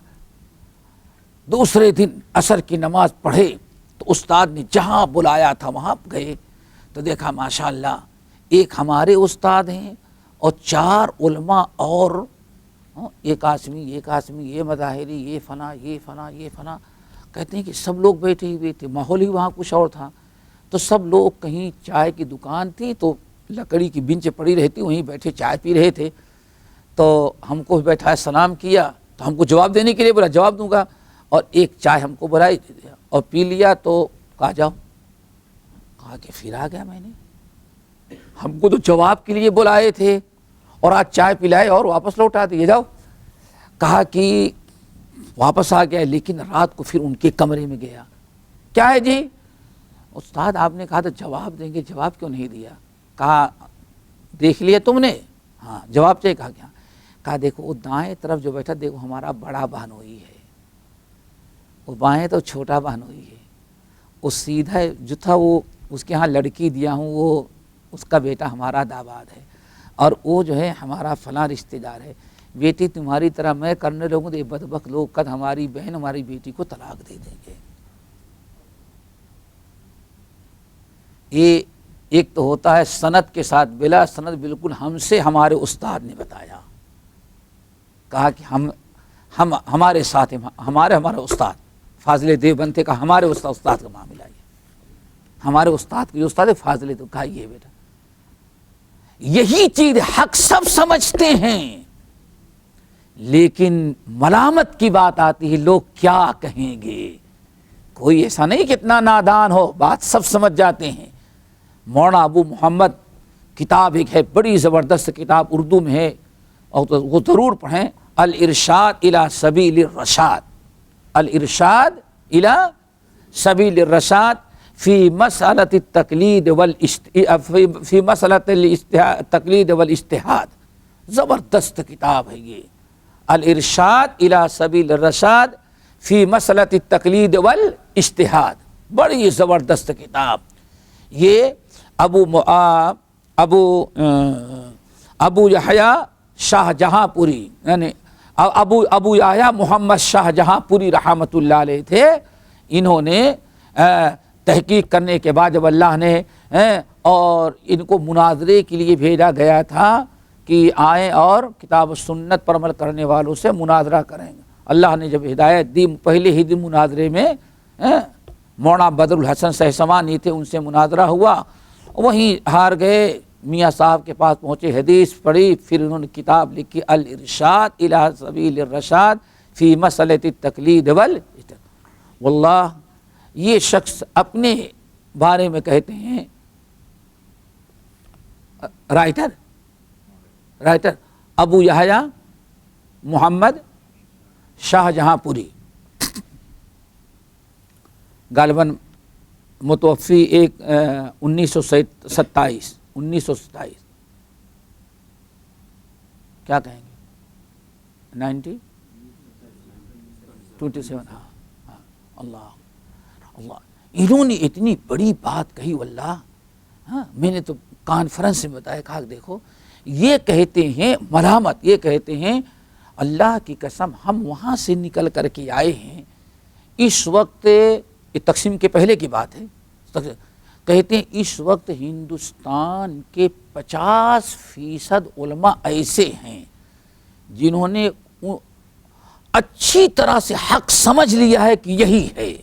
دوسرے دن عصر کی نماز پڑھے تو استاد نے جہاں بلایا تھا وہاں گئے تو دیکھا ماشاءاللہ ایک ہمارے استاد ہیں اور 4 علماء، اور ایک آسمی، یہ مظاہری، یہ فنا۔ کہتے ہیں کہ سب لوگ بیٹھے ہوئے تھے، ماحول ہی وہاں کچھ اور تھا، تو سب لوگ کہیں چائے کی دکان تھی تو لکڑی کی بنچ پڑی رہتی، وہیں بیٹھے چائے پی رہے تھے، تو ہم کو بیٹھا سلام کیا تو ہم کو جواب دینے کے لیے بولا جواب دوں گا، اور ایک چائے ہم کو بلائی اور پی لیا، تو کہا جاؤ، کہا کہ پھر آ گیا میں نے، ہم کو تو جواب کے لیے بلائے تھے اور آج چائے پلائے اور واپس لوٹا دیے، جاؤ۔ کہا کہ واپس آ گیا، لیکن رات کو پھر ان کے کمرے میں گیا۔ کیا ہے جی؟ استاد آپ نے کہا تو جواب دیں گے، جواب کیوں نہیں دیا؟ کہا دیکھ لیا تم نے؟ ہاں جواب چاہیے۔ کہا کیا؟ کہا دیکھو وہ دائیں طرف جو بیٹھا، دیکھو ہمارا بڑا بہنوئی ہے، وہ بائیں تو چھوٹا بہنوئی ہے، وہ سیدھا جو تھا وہ اس کے ہاں لڑکی دیا ہوں، وہ اس کا بیٹا ہمارا داماد ہے، اور وہ جو ہے ہمارا فلاں رشتہ دار ہے، بیٹی تمہاری طرح میں کرنے لگوں تو یہ بدبخت لوگ کد ہماری بہن ہماری بیٹی کو طلاق دے دیں گے۔ یہ ایک تو ہوتا ہے سند کے ساتھ، بلا سند بالکل ہم سے ہمارے استاد نے بتایا، کہا کہ ہمارے ساتھ ہمارا استاد فاضل دیوبند کا ہمارے استاد کا معاملہ ہے، ہمارے استاد کے استاد فاضل تو کہا یہ بیٹا یہی چیز حق سب سمجھتے ہیں، لیکن ملامت کی بات آتی ہے لوگ کیا کہیں گے۔ کوئی ایسا نہیں کہ اتنا نادان ہو، بات سب سمجھ جاتے ہیں۔ مولانا ابو محمد کتاب ایک ہے، بڑی زبردست کتاب اردو میں ہے، اور وہ ضرور پڑھیں، الارشاد الی سبیل الرشاد، الارشاد الی سبیل الرشاد فی مسئلۃ التقلید فی مسئلۃ التقلید والاجتہاد، زبردست کتاب ہے یہ، الارشاد الی سبیل الرشاد فی مسئلۃ التقلید والاجتہاد، بڑی زبردست کتاب۔ یہ ابو یحییٰ شاہ جہاں پوری، یعنی ابو یحییٰ محمد شاہ جہاں پوری رحمۃ اللہ علیہ تھے، انہوں نے تحقیق کرنے کے بعد جب اللہ نے اور ان کو مناظرے کے لیے بھیجا گیا تھا کہ آئیں اور کتاب و سنت پر عمل کرنے والوں سے مناظرہ کریں گے، اللہ نے جب ہدایت دی، پہلے ہی دن مناظرے میں مولانا بدر الحسن سہسوانی تھے، ان سے مناظرہ ہوا، وہیں ہار گئے، میاں صاحب کے پاس پہنچے، حدیث پڑھی، پھر انہوں نے کتاب لکھی الارشاد الی سبیل الرشاد فی مسئلۃ التقلید والاجتہاد۔ واللہ یہ شخص اپنے بارے میں کہتے ہیں، رائٹر ابو یحییٰ محمد شاہ جہاں پوری، غالباً متوفی 1927 کیا کہیں گے 27 ہاں اللہ اللہ، انہوں نے اتنی بڑی بات کہی واللہ، ہاں میں نے تو کانفرنس میں بتایا، کہا دیکھو یہ کہتے ہیں ملامت، یہ کہتے ہیں اللہ کی قسم ہم وہاں سے نکل کر کے آئے ہیں، اس وقت یہ تقسیم کے پہلے کی بات ہے، کہتے ہیں اس وقت ہندوستان کے 50% علماء ایسے ہیں جنہوں نے اچھی طرح سے حق سمجھ لیا ہے کہ یہی ہے،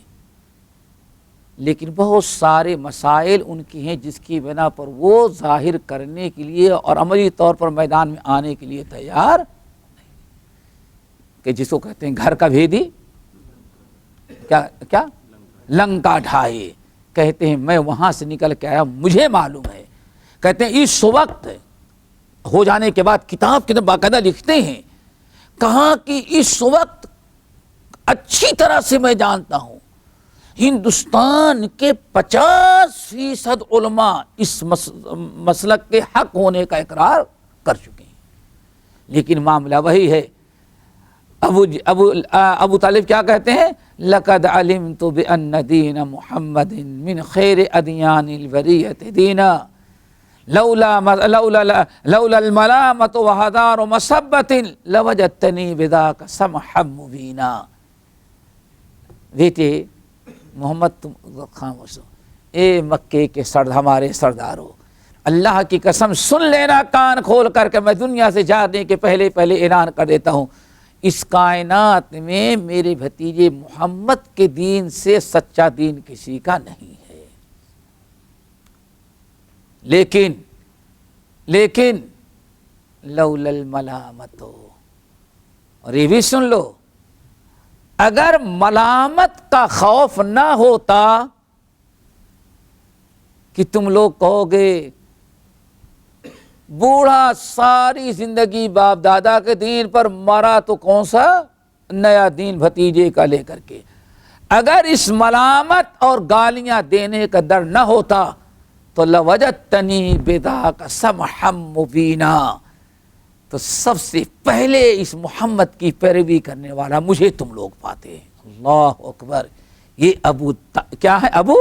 لیکن بہت سارے مسائل ان کی ہیں جس کی بنا پر وہ ظاہر کرنے کے لیے اور عملی طور پر میدان میں آنے کے لیے تیار نہیں، کہ جس کو کہتے ہیں گھر کا بھیدی کیا لنکا ڈھائے، کہتے ہیں میں وہاں سے نکل کے آیا، مجھے معلوم ہے، کہتے ہیں اس وقت ہو جانے کے بعد کتاب کے باقاعدہ لکھتے ہیں، کہاں کہ اس وقت اچھی طرح سے میں جانتا ہوں ہندوستان کے 50% علماء اس مسلک کے حق ہونے کا اقرار کر چکے ہیں، لیکن معاملہ وہی ہے۔ ابو طالب کیا کہتے ہیں؟ لقد علمت بأن دین محمد من خیر ادیان البریۃ دینا لولا الملامۃ وحذار مسبۃ لوجدتنی بذاک سمحا مبینا۔ بیٹے محمد تم خاموش ہو، اے مکے کے ہمارے سردارو، اللہ کی قسم سن لینا کان کھول کر کے، میں دنیا سے جانے کے پہلے اعلان کر دیتا ہوں، اس کائنات میں میرے بھتیجے محمد کے دین سے سچا دین کسی کا نہیں ہے، لیکن لولا الملامت، اور یہ بھی سن لو، اگر ملامت کا خوف نہ ہوتا کہ تم لوگ کہو گے بوڑھا ساری زندگی باپ دادا کے دین پر مرا تو کون سا نیا دین بھتیجے کا لے کر کے، اگر اس ملامت اور گالیاں دینے کا ڈر نہ ہوتا تو لوجدتنی بذاک سمحا مبینا، تو سب سے پہلے اس محمد کی پیروی کرنے والا مجھے تم لوگ پاتے ہیں۔ اللہ اکبر، یہ کیا ہے؟ ابو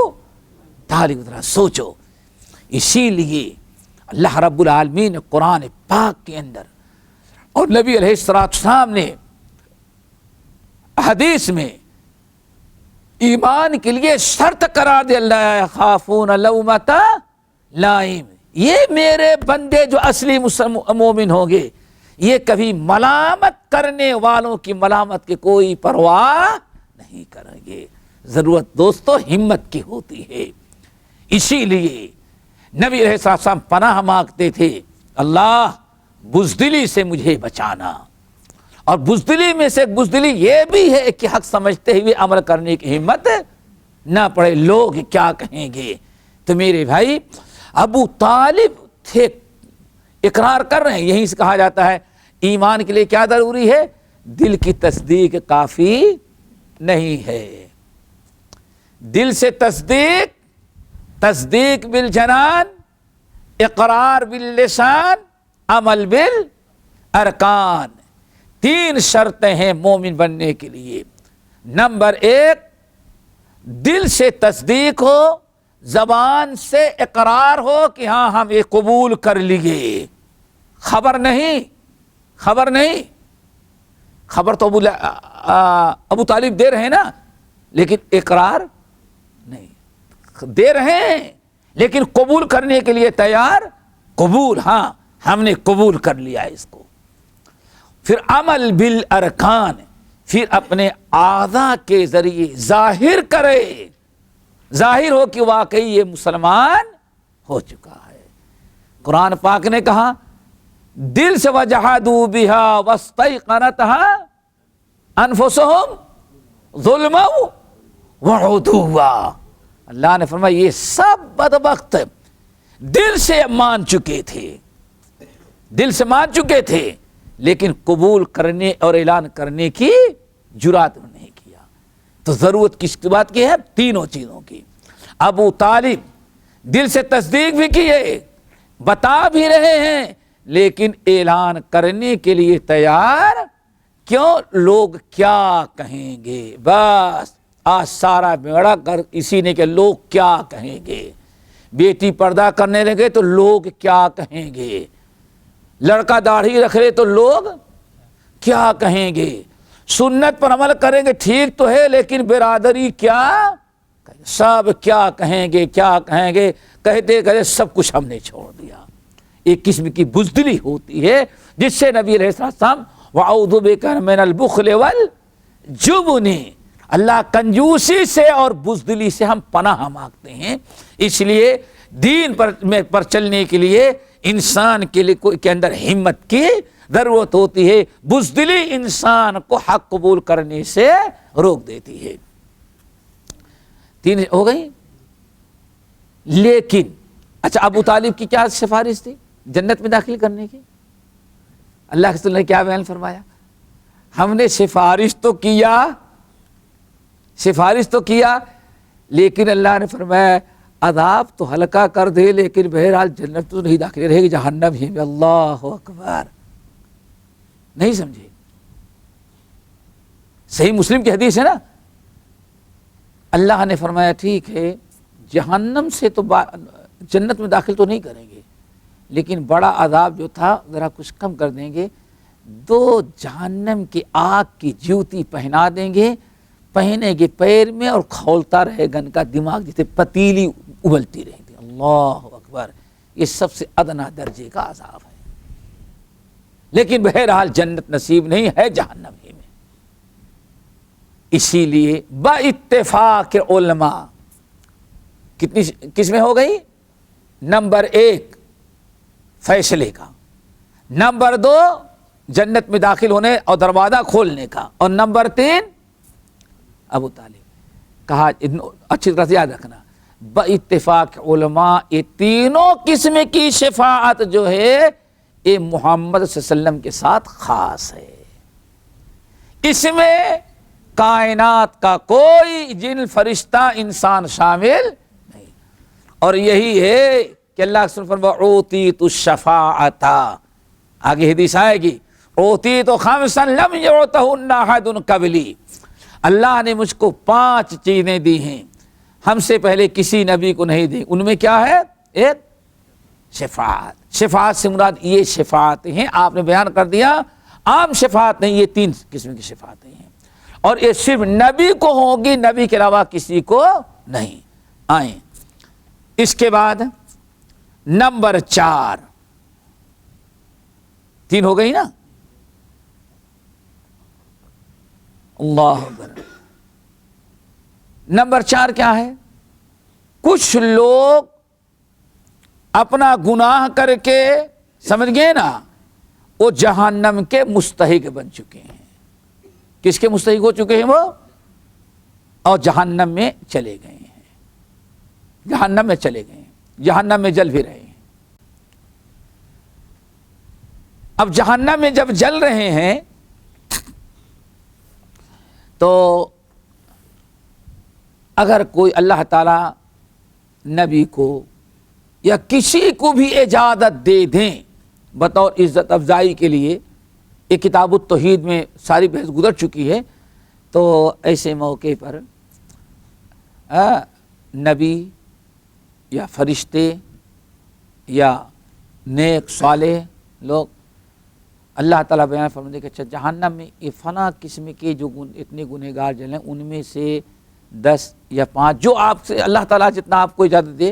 طالب. ذرا سوچو. اسی لیے اللہ رب العالمین نے قرآن پاک کے اندر اور نبی علیہ السلام نے حدیث میں ایمان کے لیے شرط قرار دے، اللہ یخافون لومۃ لائم. یہ میرے بندے جو اصلی مومن ہوں گے، یہ کبھی ملامت کرنے والوں کی ملامت کی کوئی پرواہ نہیں کریں گے. ضرورت دوستو ہمت کی ہوتی ہے. اسی لیے نبی علیہ السلام پناہ مانگتے تھے، اللہ بزدلی سے مجھے بچانا. اور بزدلی میں سے بزدلی یہ بھی ہے کہ حق سمجھتے ہوئے عمل کرنے کی ہمت نہ پڑے، لوگ کیا کہیں گے. تو میرے بھائی ابو طالب تھے، اقرار کر رہے ہیں. یہیں سے کہا جاتا ہے ایمان کے لیے کیا ضروری ہے؟ دل کی تصدیق کافی نہیں ہے. دل سے تصدیق بالجنان، اقرار باللسان، عمل بالارکان. 3 شرطیں ہیں مومن بننے کے لیے. نمبر 1 دل سے تصدیق ہو، زبان سے اقرار ہو کہ ہاں ہم یہ قبول کر لیے. خبر نہیں، خبر تو ابو طالب دے رہے ہیں نا، لیکن اقرار نہیں دے رہے ہیں، لیکن قبول کرنے کے لیے تیار. قبول، ہاں ہم نے قبول کر لیا اس کو. پھر عمل بالارکان، پھر اپنے اعضاء کے ذریعے ظاہر کرے، ظاہر ہو کہ واقعی یہ مسلمان ہو چکا ہے. قرآن پاک نے کہا دل سے وجحدوا بها واستيقنتها انفسهم ظلما وعدوا. اللہ نے فرمایا یہ سب بدبخت دل سے مان چکے تھے، لیکن قبول کرنے اور اعلان کرنے کی جرات نہیں کیا. تو ضرورت کس بات کی ہے؟ 3 چیزوں کی. ابو طالب دل سے تصدیق بھی کیے، بتا بھی رہے ہیں، لیکن اعلان کرنے کے لیے تیار. کیوں؟ لوگ کیا کہیں گے. بس آج سارا بیڑا کر اسی نے کہ لوگ کیا کہیں گے. بیٹی پردہ کرنے لگے تو لوگ کیا کہیں گے. لڑکا داڑھی رکھ لے تو لوگ کیا کہیں گے. سنت پر عمل کریں گے ٹھیک تو ہے، لیکن برادری کیا، سب کیا کہیں گے، کہتے سب کچھ ہم نے چھوڑ دیا. ایک قسم کی بزدلی ہوتی ہے جس سے نبی علیہ السلام وَأَعُوذُ بِكَ مِنَ الْبُخْلِ وَالْجُبْنِ، اللہ کنجوسی سے اور بزدلی سے ہم پناہ مانگتے ہیں. اس لیے دین پر چلنے کے لیے انسان کے اندر ہمت کی ضرورت ہوتی ہے. بزدلی انسان کو حق قبول کرنے سے روک دیتی ہے. 3 ہو گئی. لیکن اچھا ابو طالب کی کیا سفارش تھی جنت میں داخل کرنے کی؟ اللہ کے رسول نے کیا بیان فرمایا؟ ہم نے سفارش تو کیا لیکن اللہ نے فرمایا عذاب تو ہلکا کر دے، لیکن بہرحال جنت تو نہیں داخل رہے گی، جہنم ہی میں. اللہ اکبر. نہیں سمجھے؟ صحیح مسلم کی حدیث ہے نا. اللہ نے فرمایا ٹھیک ہے جہنم سے تو جنت میں داخل تو نہیں کریں گے، لیکن بڑا عذاب جو تھا ذرا کچھ کم کر دیں گے. 2 جہنم کی آگ کی جوتی پہنا دیں گے، پہنے گے پیر میں، اور کھولتا رہے گا ان کا دماغ جیسے پتیلی ابلتی رہے گی. اللہ اکبر. یہ سب سے ادنا درجے کا عذاب ہے، لیکن بہرحال جنت نصیب نہیں ہے، جہنم ہی میں. اسی لیے با اتفاق علماء کتنی قسمیں ہو گئی؟ نمبر 1 فیصلے کا، نمبر 2 جنت میں داخل ہونے اور دروازہ کھولنے کا، اور نمبر 3 ابو طالب. کہا اچھی طرح سے یاد رکھنا با اتفاق علماء یہ تینوں قسم کی شفاعت جو ہے یہ محمد صلی اللہ علیہ وسلم کے ساتھ خاص ہے. اس میں کائنات کا کوئی جن فرشتہ انسان شامل نہیں. اور یہی ہے کہ اللہ کے رسول فرمایا اوتیت الشفاعۃ، آگے حدیث آئے گی اوتیت خمسا لم یعطہن احد قبلی، اللہ نے مجھ کو 5 چیزیں دی ہیں، ہم سے پہلے کسی نبی کو نہیں دی۔ ان میں کیا ہے؟ ایک شفاعت۔ شفاعت سے مراد یہ شفاعت ہیں، آپ نے بیان کر دیا، عام شفاعت نہیں، یہ 3 قسم کی شفاعتیں ہیں، اور یہ صرف نبی کو ہوگی، نبی کے علاوہ کسی کو نہیں۔ آئیں اس کے بعد نمبر 4، 3 ہو گئی نا؟ اللہ اکبر۔ نمبر 4 کیا ہے؟ کچھ لوگ اپنا گناہ کر کے، سمجھ گئے نا، وہ جہنم کے مستحق بن چکے ہیں۔ کس کے مستحق ہو چکے ہیں وہ؟ اور جہنم میں چلے گئے ہیں، جہنم میں چلے گئے ہیں، جہنم میں جل بھی رہے ہیں۔ اب جہنم میں جب جل رہے ہیں تو اگر کوئی اللہ تعالی نبی کو یا کسی کو بھی اجازت دے دیں بطور عزت افزائی کے لیے، یہ کتاب التوحید میں ساری بحث گزر چکی ہے، تو ایسے موقع پر نبی یا فرشتے یا نیک صالح لوگ، اللہ تعالیٰ بیان فرماتے کہ اچھا جہنم میں یہ فلاں قسم کے جو اتنے گنہگار جلیں، ان میں سے 10 یا 5 جو آپ سے اللہ تعالیٰ جتنا آپ کو اجازت دے،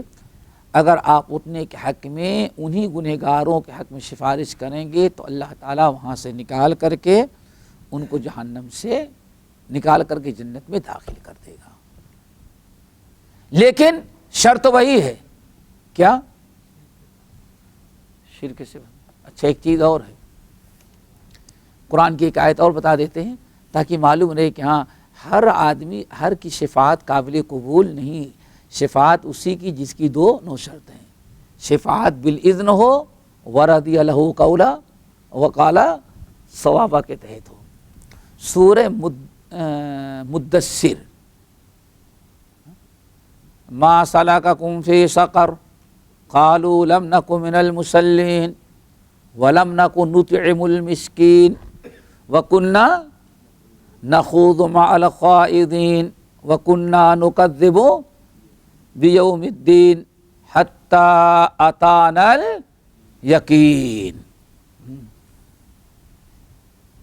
اگر آپ اتنے کے حق میں انہی گنہگاروں کے حق میں سفارش کریں گے تو اللہ تعالیٰ وہاں سے نکال کر کے ان کو جہنم سے نکال کر کے جنت میں داخل کر دے گا۔ لیکن شرط وہی ہے، کیا؟ شرک سے۔ اچھا ایک چیز اور ہے، قرآن کی ایک آیت اور بتا دیتے ہیں تاکہ معلوم رہے کہ ہاں ہر آدمی، ہر کی شفاعت قابل قبول نہیں، شفاعت اسی کی جس کی 2 شرط ہیں، شفاعت بالاذن ہو ورضی لہ قولا وقال صوابہ کے تحت ہو۔ سورہ مدثر، ما سلککم فی سقر قالوا لم نک من المصلین ولم نک نطعم المسکین وکننا نخوض مع الخائضین وکننا نکذب بیوم الدین حتی اتانا الیقین۔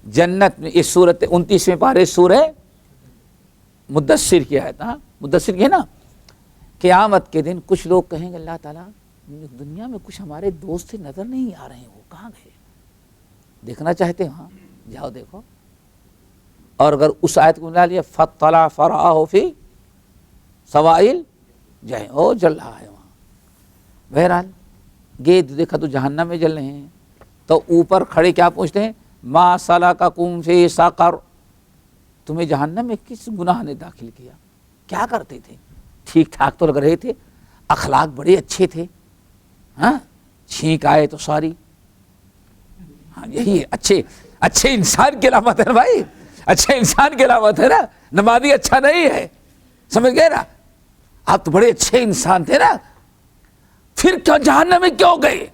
جنت میں اس صورت 29ویں پارے سورہ مدثر کی آیت، مدثر کی ہے نا، قیامت کے دن کچھ لوگ کہیں گے اللہ تعالیٰ دنیا میں کچھ ہمارے دوست نظر نہیں آ رہے ہیں، وہ کہاں گئے؟ دیکھنا چاہتے ہیں؟ ہاں جاؤ دیکھو۔ اور اگر اس آیت کو ملا لیا فطلع فرآہ فی سوائل جائیں، او جل رہا ہے وہاں۔ بہرحال گئے دیکھا تو جہنم میں جل رہے ہیں، تو اوپر کھڑے کیا پوچھتے ہیں؟ ما سلککم فی سقر، تمہیں جہنم میں کس گناہ نے داخل کیا؟ کیا کرتے تھے؟ ٹھیک ٹھاک تو لگ رہے تھے، اخلاق بڑے اچھے تھے، ہاں چھینک آئے تو ساری، ہاں یہی اچھے انسان کی علامت ہے نا بھائی، اچھے انسان کی علامت ہے نا، نمازی اچھا نہیں ہے، سمجھ گئے نا؟ آپ تو بڑے اچھے انسان تھے نا، پھر کیوں جہنم میں کیوں گئے؟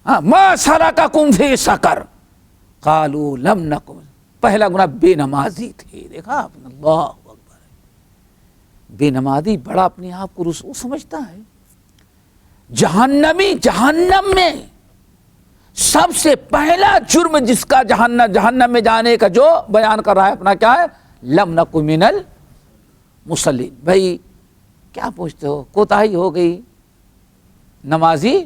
ہاں ما سلککم فی سقر قالوا لم نک، پہلا گناہ بے نمازی تھے۔ دیکھا آپ نے، اللہ اکبر، بے نمازی بڑا اپنے آپ کو رسول سمجھتا ہے۔ جہنمی جہنم میں سب سے پہلا جرم جس کا جہنم میں جانے کا جو بیان کر رہا ہے اپنا، کیا ہے؟ لم نک من المصلین۔ بھائی کیا پوچھتے ہو، کوتاہی ہو گئی، نمازی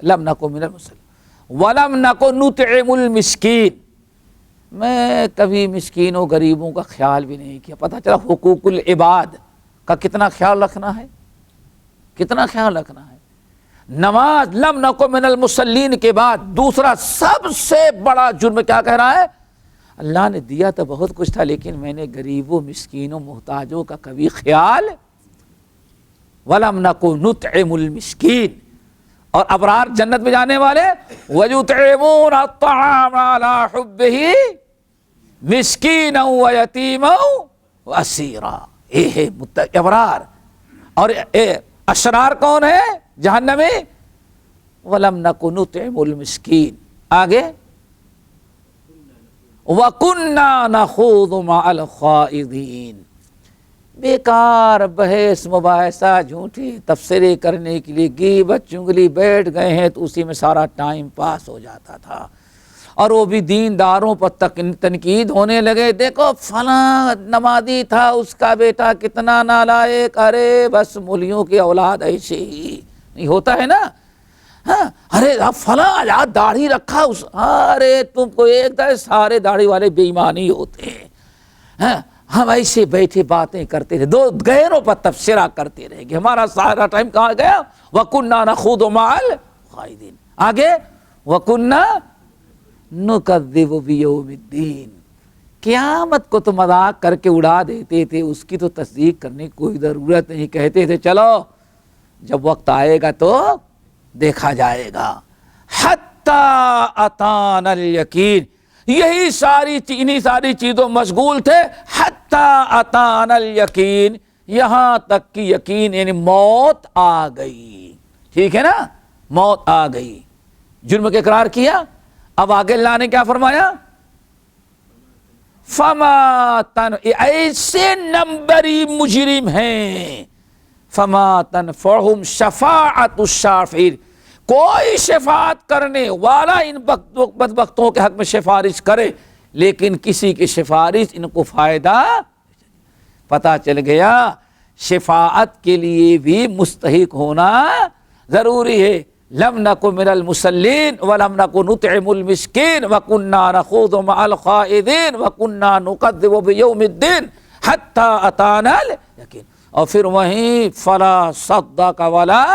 لم نک من المصلین ولم نک نطعم المسکین، میں کبھی مسکینوں غریبوں کا خیال بھی نہیں کیا۔ پتہ چلا حقوق العباد کا کتنا خیال رکھنا ہے، کتنا خیال رکھنا ہے۔ نماز لم نک من المصلین کے بعد دوسرا سب سے بڑا جرم کیا کہہ رہا ہے؟ اللہ نے دیا تو بہت کچھ تھا لیکن میں نے غریبوں مسکینوں محتاجوں کا کبھی خیال، ولم نک نطعم المسکین۔ اور ابرار جنت میں جانے والے وَيُطْعِمُونَ الطَّعَامَ عَلَىٰ حُبِّهِ مِسْكِينًا وَيَتِيمًا وَأَسِيرًا، یہ ہے ابرار۔ اور اشرار کون ہے جہنمی؟ وَلَمْ نَكُ نُطْعِمُ الْمِسْكِينَ۔ آگے وَكُنَّا نَخُوضُ مَعَ الْخَائِضِينَ، بیکار بحث مباحثہ جھوٹی تفسیریں کرنے کے لیے غیبت چگلی بیٹھ گئے ہیں تو اسی میں سارا ٹائم پاس ہو جاتا تھا، اور وہ بھی دینداروں پر تنقید ہونے لگے، دیکھو فلاں نمازی تھا اس کا بیٹا کتنا نالائق، ارے بس مولیوں کی اولاد ایسے ہی نہیں ہوتا ہے نا، ہاں ارے فلاں یاد داڑھی رکھا اس، ارے تم کو ایک دن سارے داڑھی والے بے ایمان ہی ہوتے ہیں، ہاں ہم ایسے بیٹھے باتیں کرتے رہے، دو غیروں پر تبصرہ کرتے رہے گے، ہمارا سارا ٹائم کہاں گیا؟ وَكُنَّا نَخُوضُ مَعَ الْخَائِضِينَ، آگے وَكُنَّا نُكَذِّبُ بِيَوْمِ الدِّينِ، قیامت کو تو مذاق کر کے اڑا دیتے تھے، اس کی تو تصدیق کرنے کی کوئی ضرورت نہیں، کہتے تھے چلو جب وقت آئے گا تو دیکھا جائے گا، حَتَّى أَتَانَا الْيَقِينُ، یہی انہی ساری چیزوں مشغول تھے، حَتَّى أَتَانَا الْيَقِينُ، یہاں تک کہ یقین یعنی موت آ گئی، ٹھیک ہے نا، موت آ گئی، جرم کا اقرار کیا، اب آگے اللہ نے کیا فرمایا؟ فما ایسے نمبری مجرم ہیں، فما تنفعہم شفاعت الشافعین، کوئی شفاعت کرنے والا ان بدبختوں کے حق میں سفارش کرے لیکن کسی کی سفارش ان کو فائدہ، پتہ چل گیا شفاعت کے لیے بھی مستحق ہونا ضروری ہے، لم نکن من المصلین ولم نکن نطعم المسکین وکنا نخوض مع الخائضین وکنا نکذب بیوم الدین حتی اتانا الیقین، اور پھر وہیں فلا صدق ولا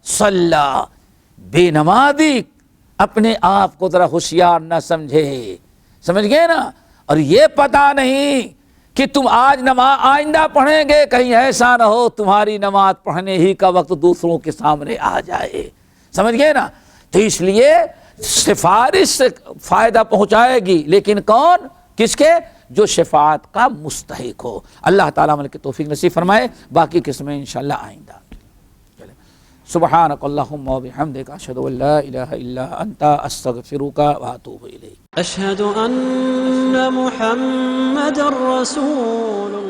صلی، بے نمازی اپنے آپ کو ذرا ہوشیار نہ سمجھے، سمجھ گئے نا، اور یہ پتہ نہیں کہ تم آج نماز آئندہ پڑھیں گے، کہیں ایسا نہ ہو تمہاری نماز پڑھنے ہی کا وقت دوسروں کے سامنے آ جائے، سمجھ گئے نا، تو اس لیے سفارش سے فائدہ پہنچائے گی لیکن کون؟ کس کے؟ جو شفاعت کا مستحق ہو۔ اللہ تعالیٰ عمل کی توفیق نصیب فرمائے، باقی قسمیں انشاءاللہ آئندہ۔ سبحانک اللہم و بحمدک، اشہد ان لا الہ الا انت، استغفرک و اتوب الیک۔ أشهد أن محمد رسول الله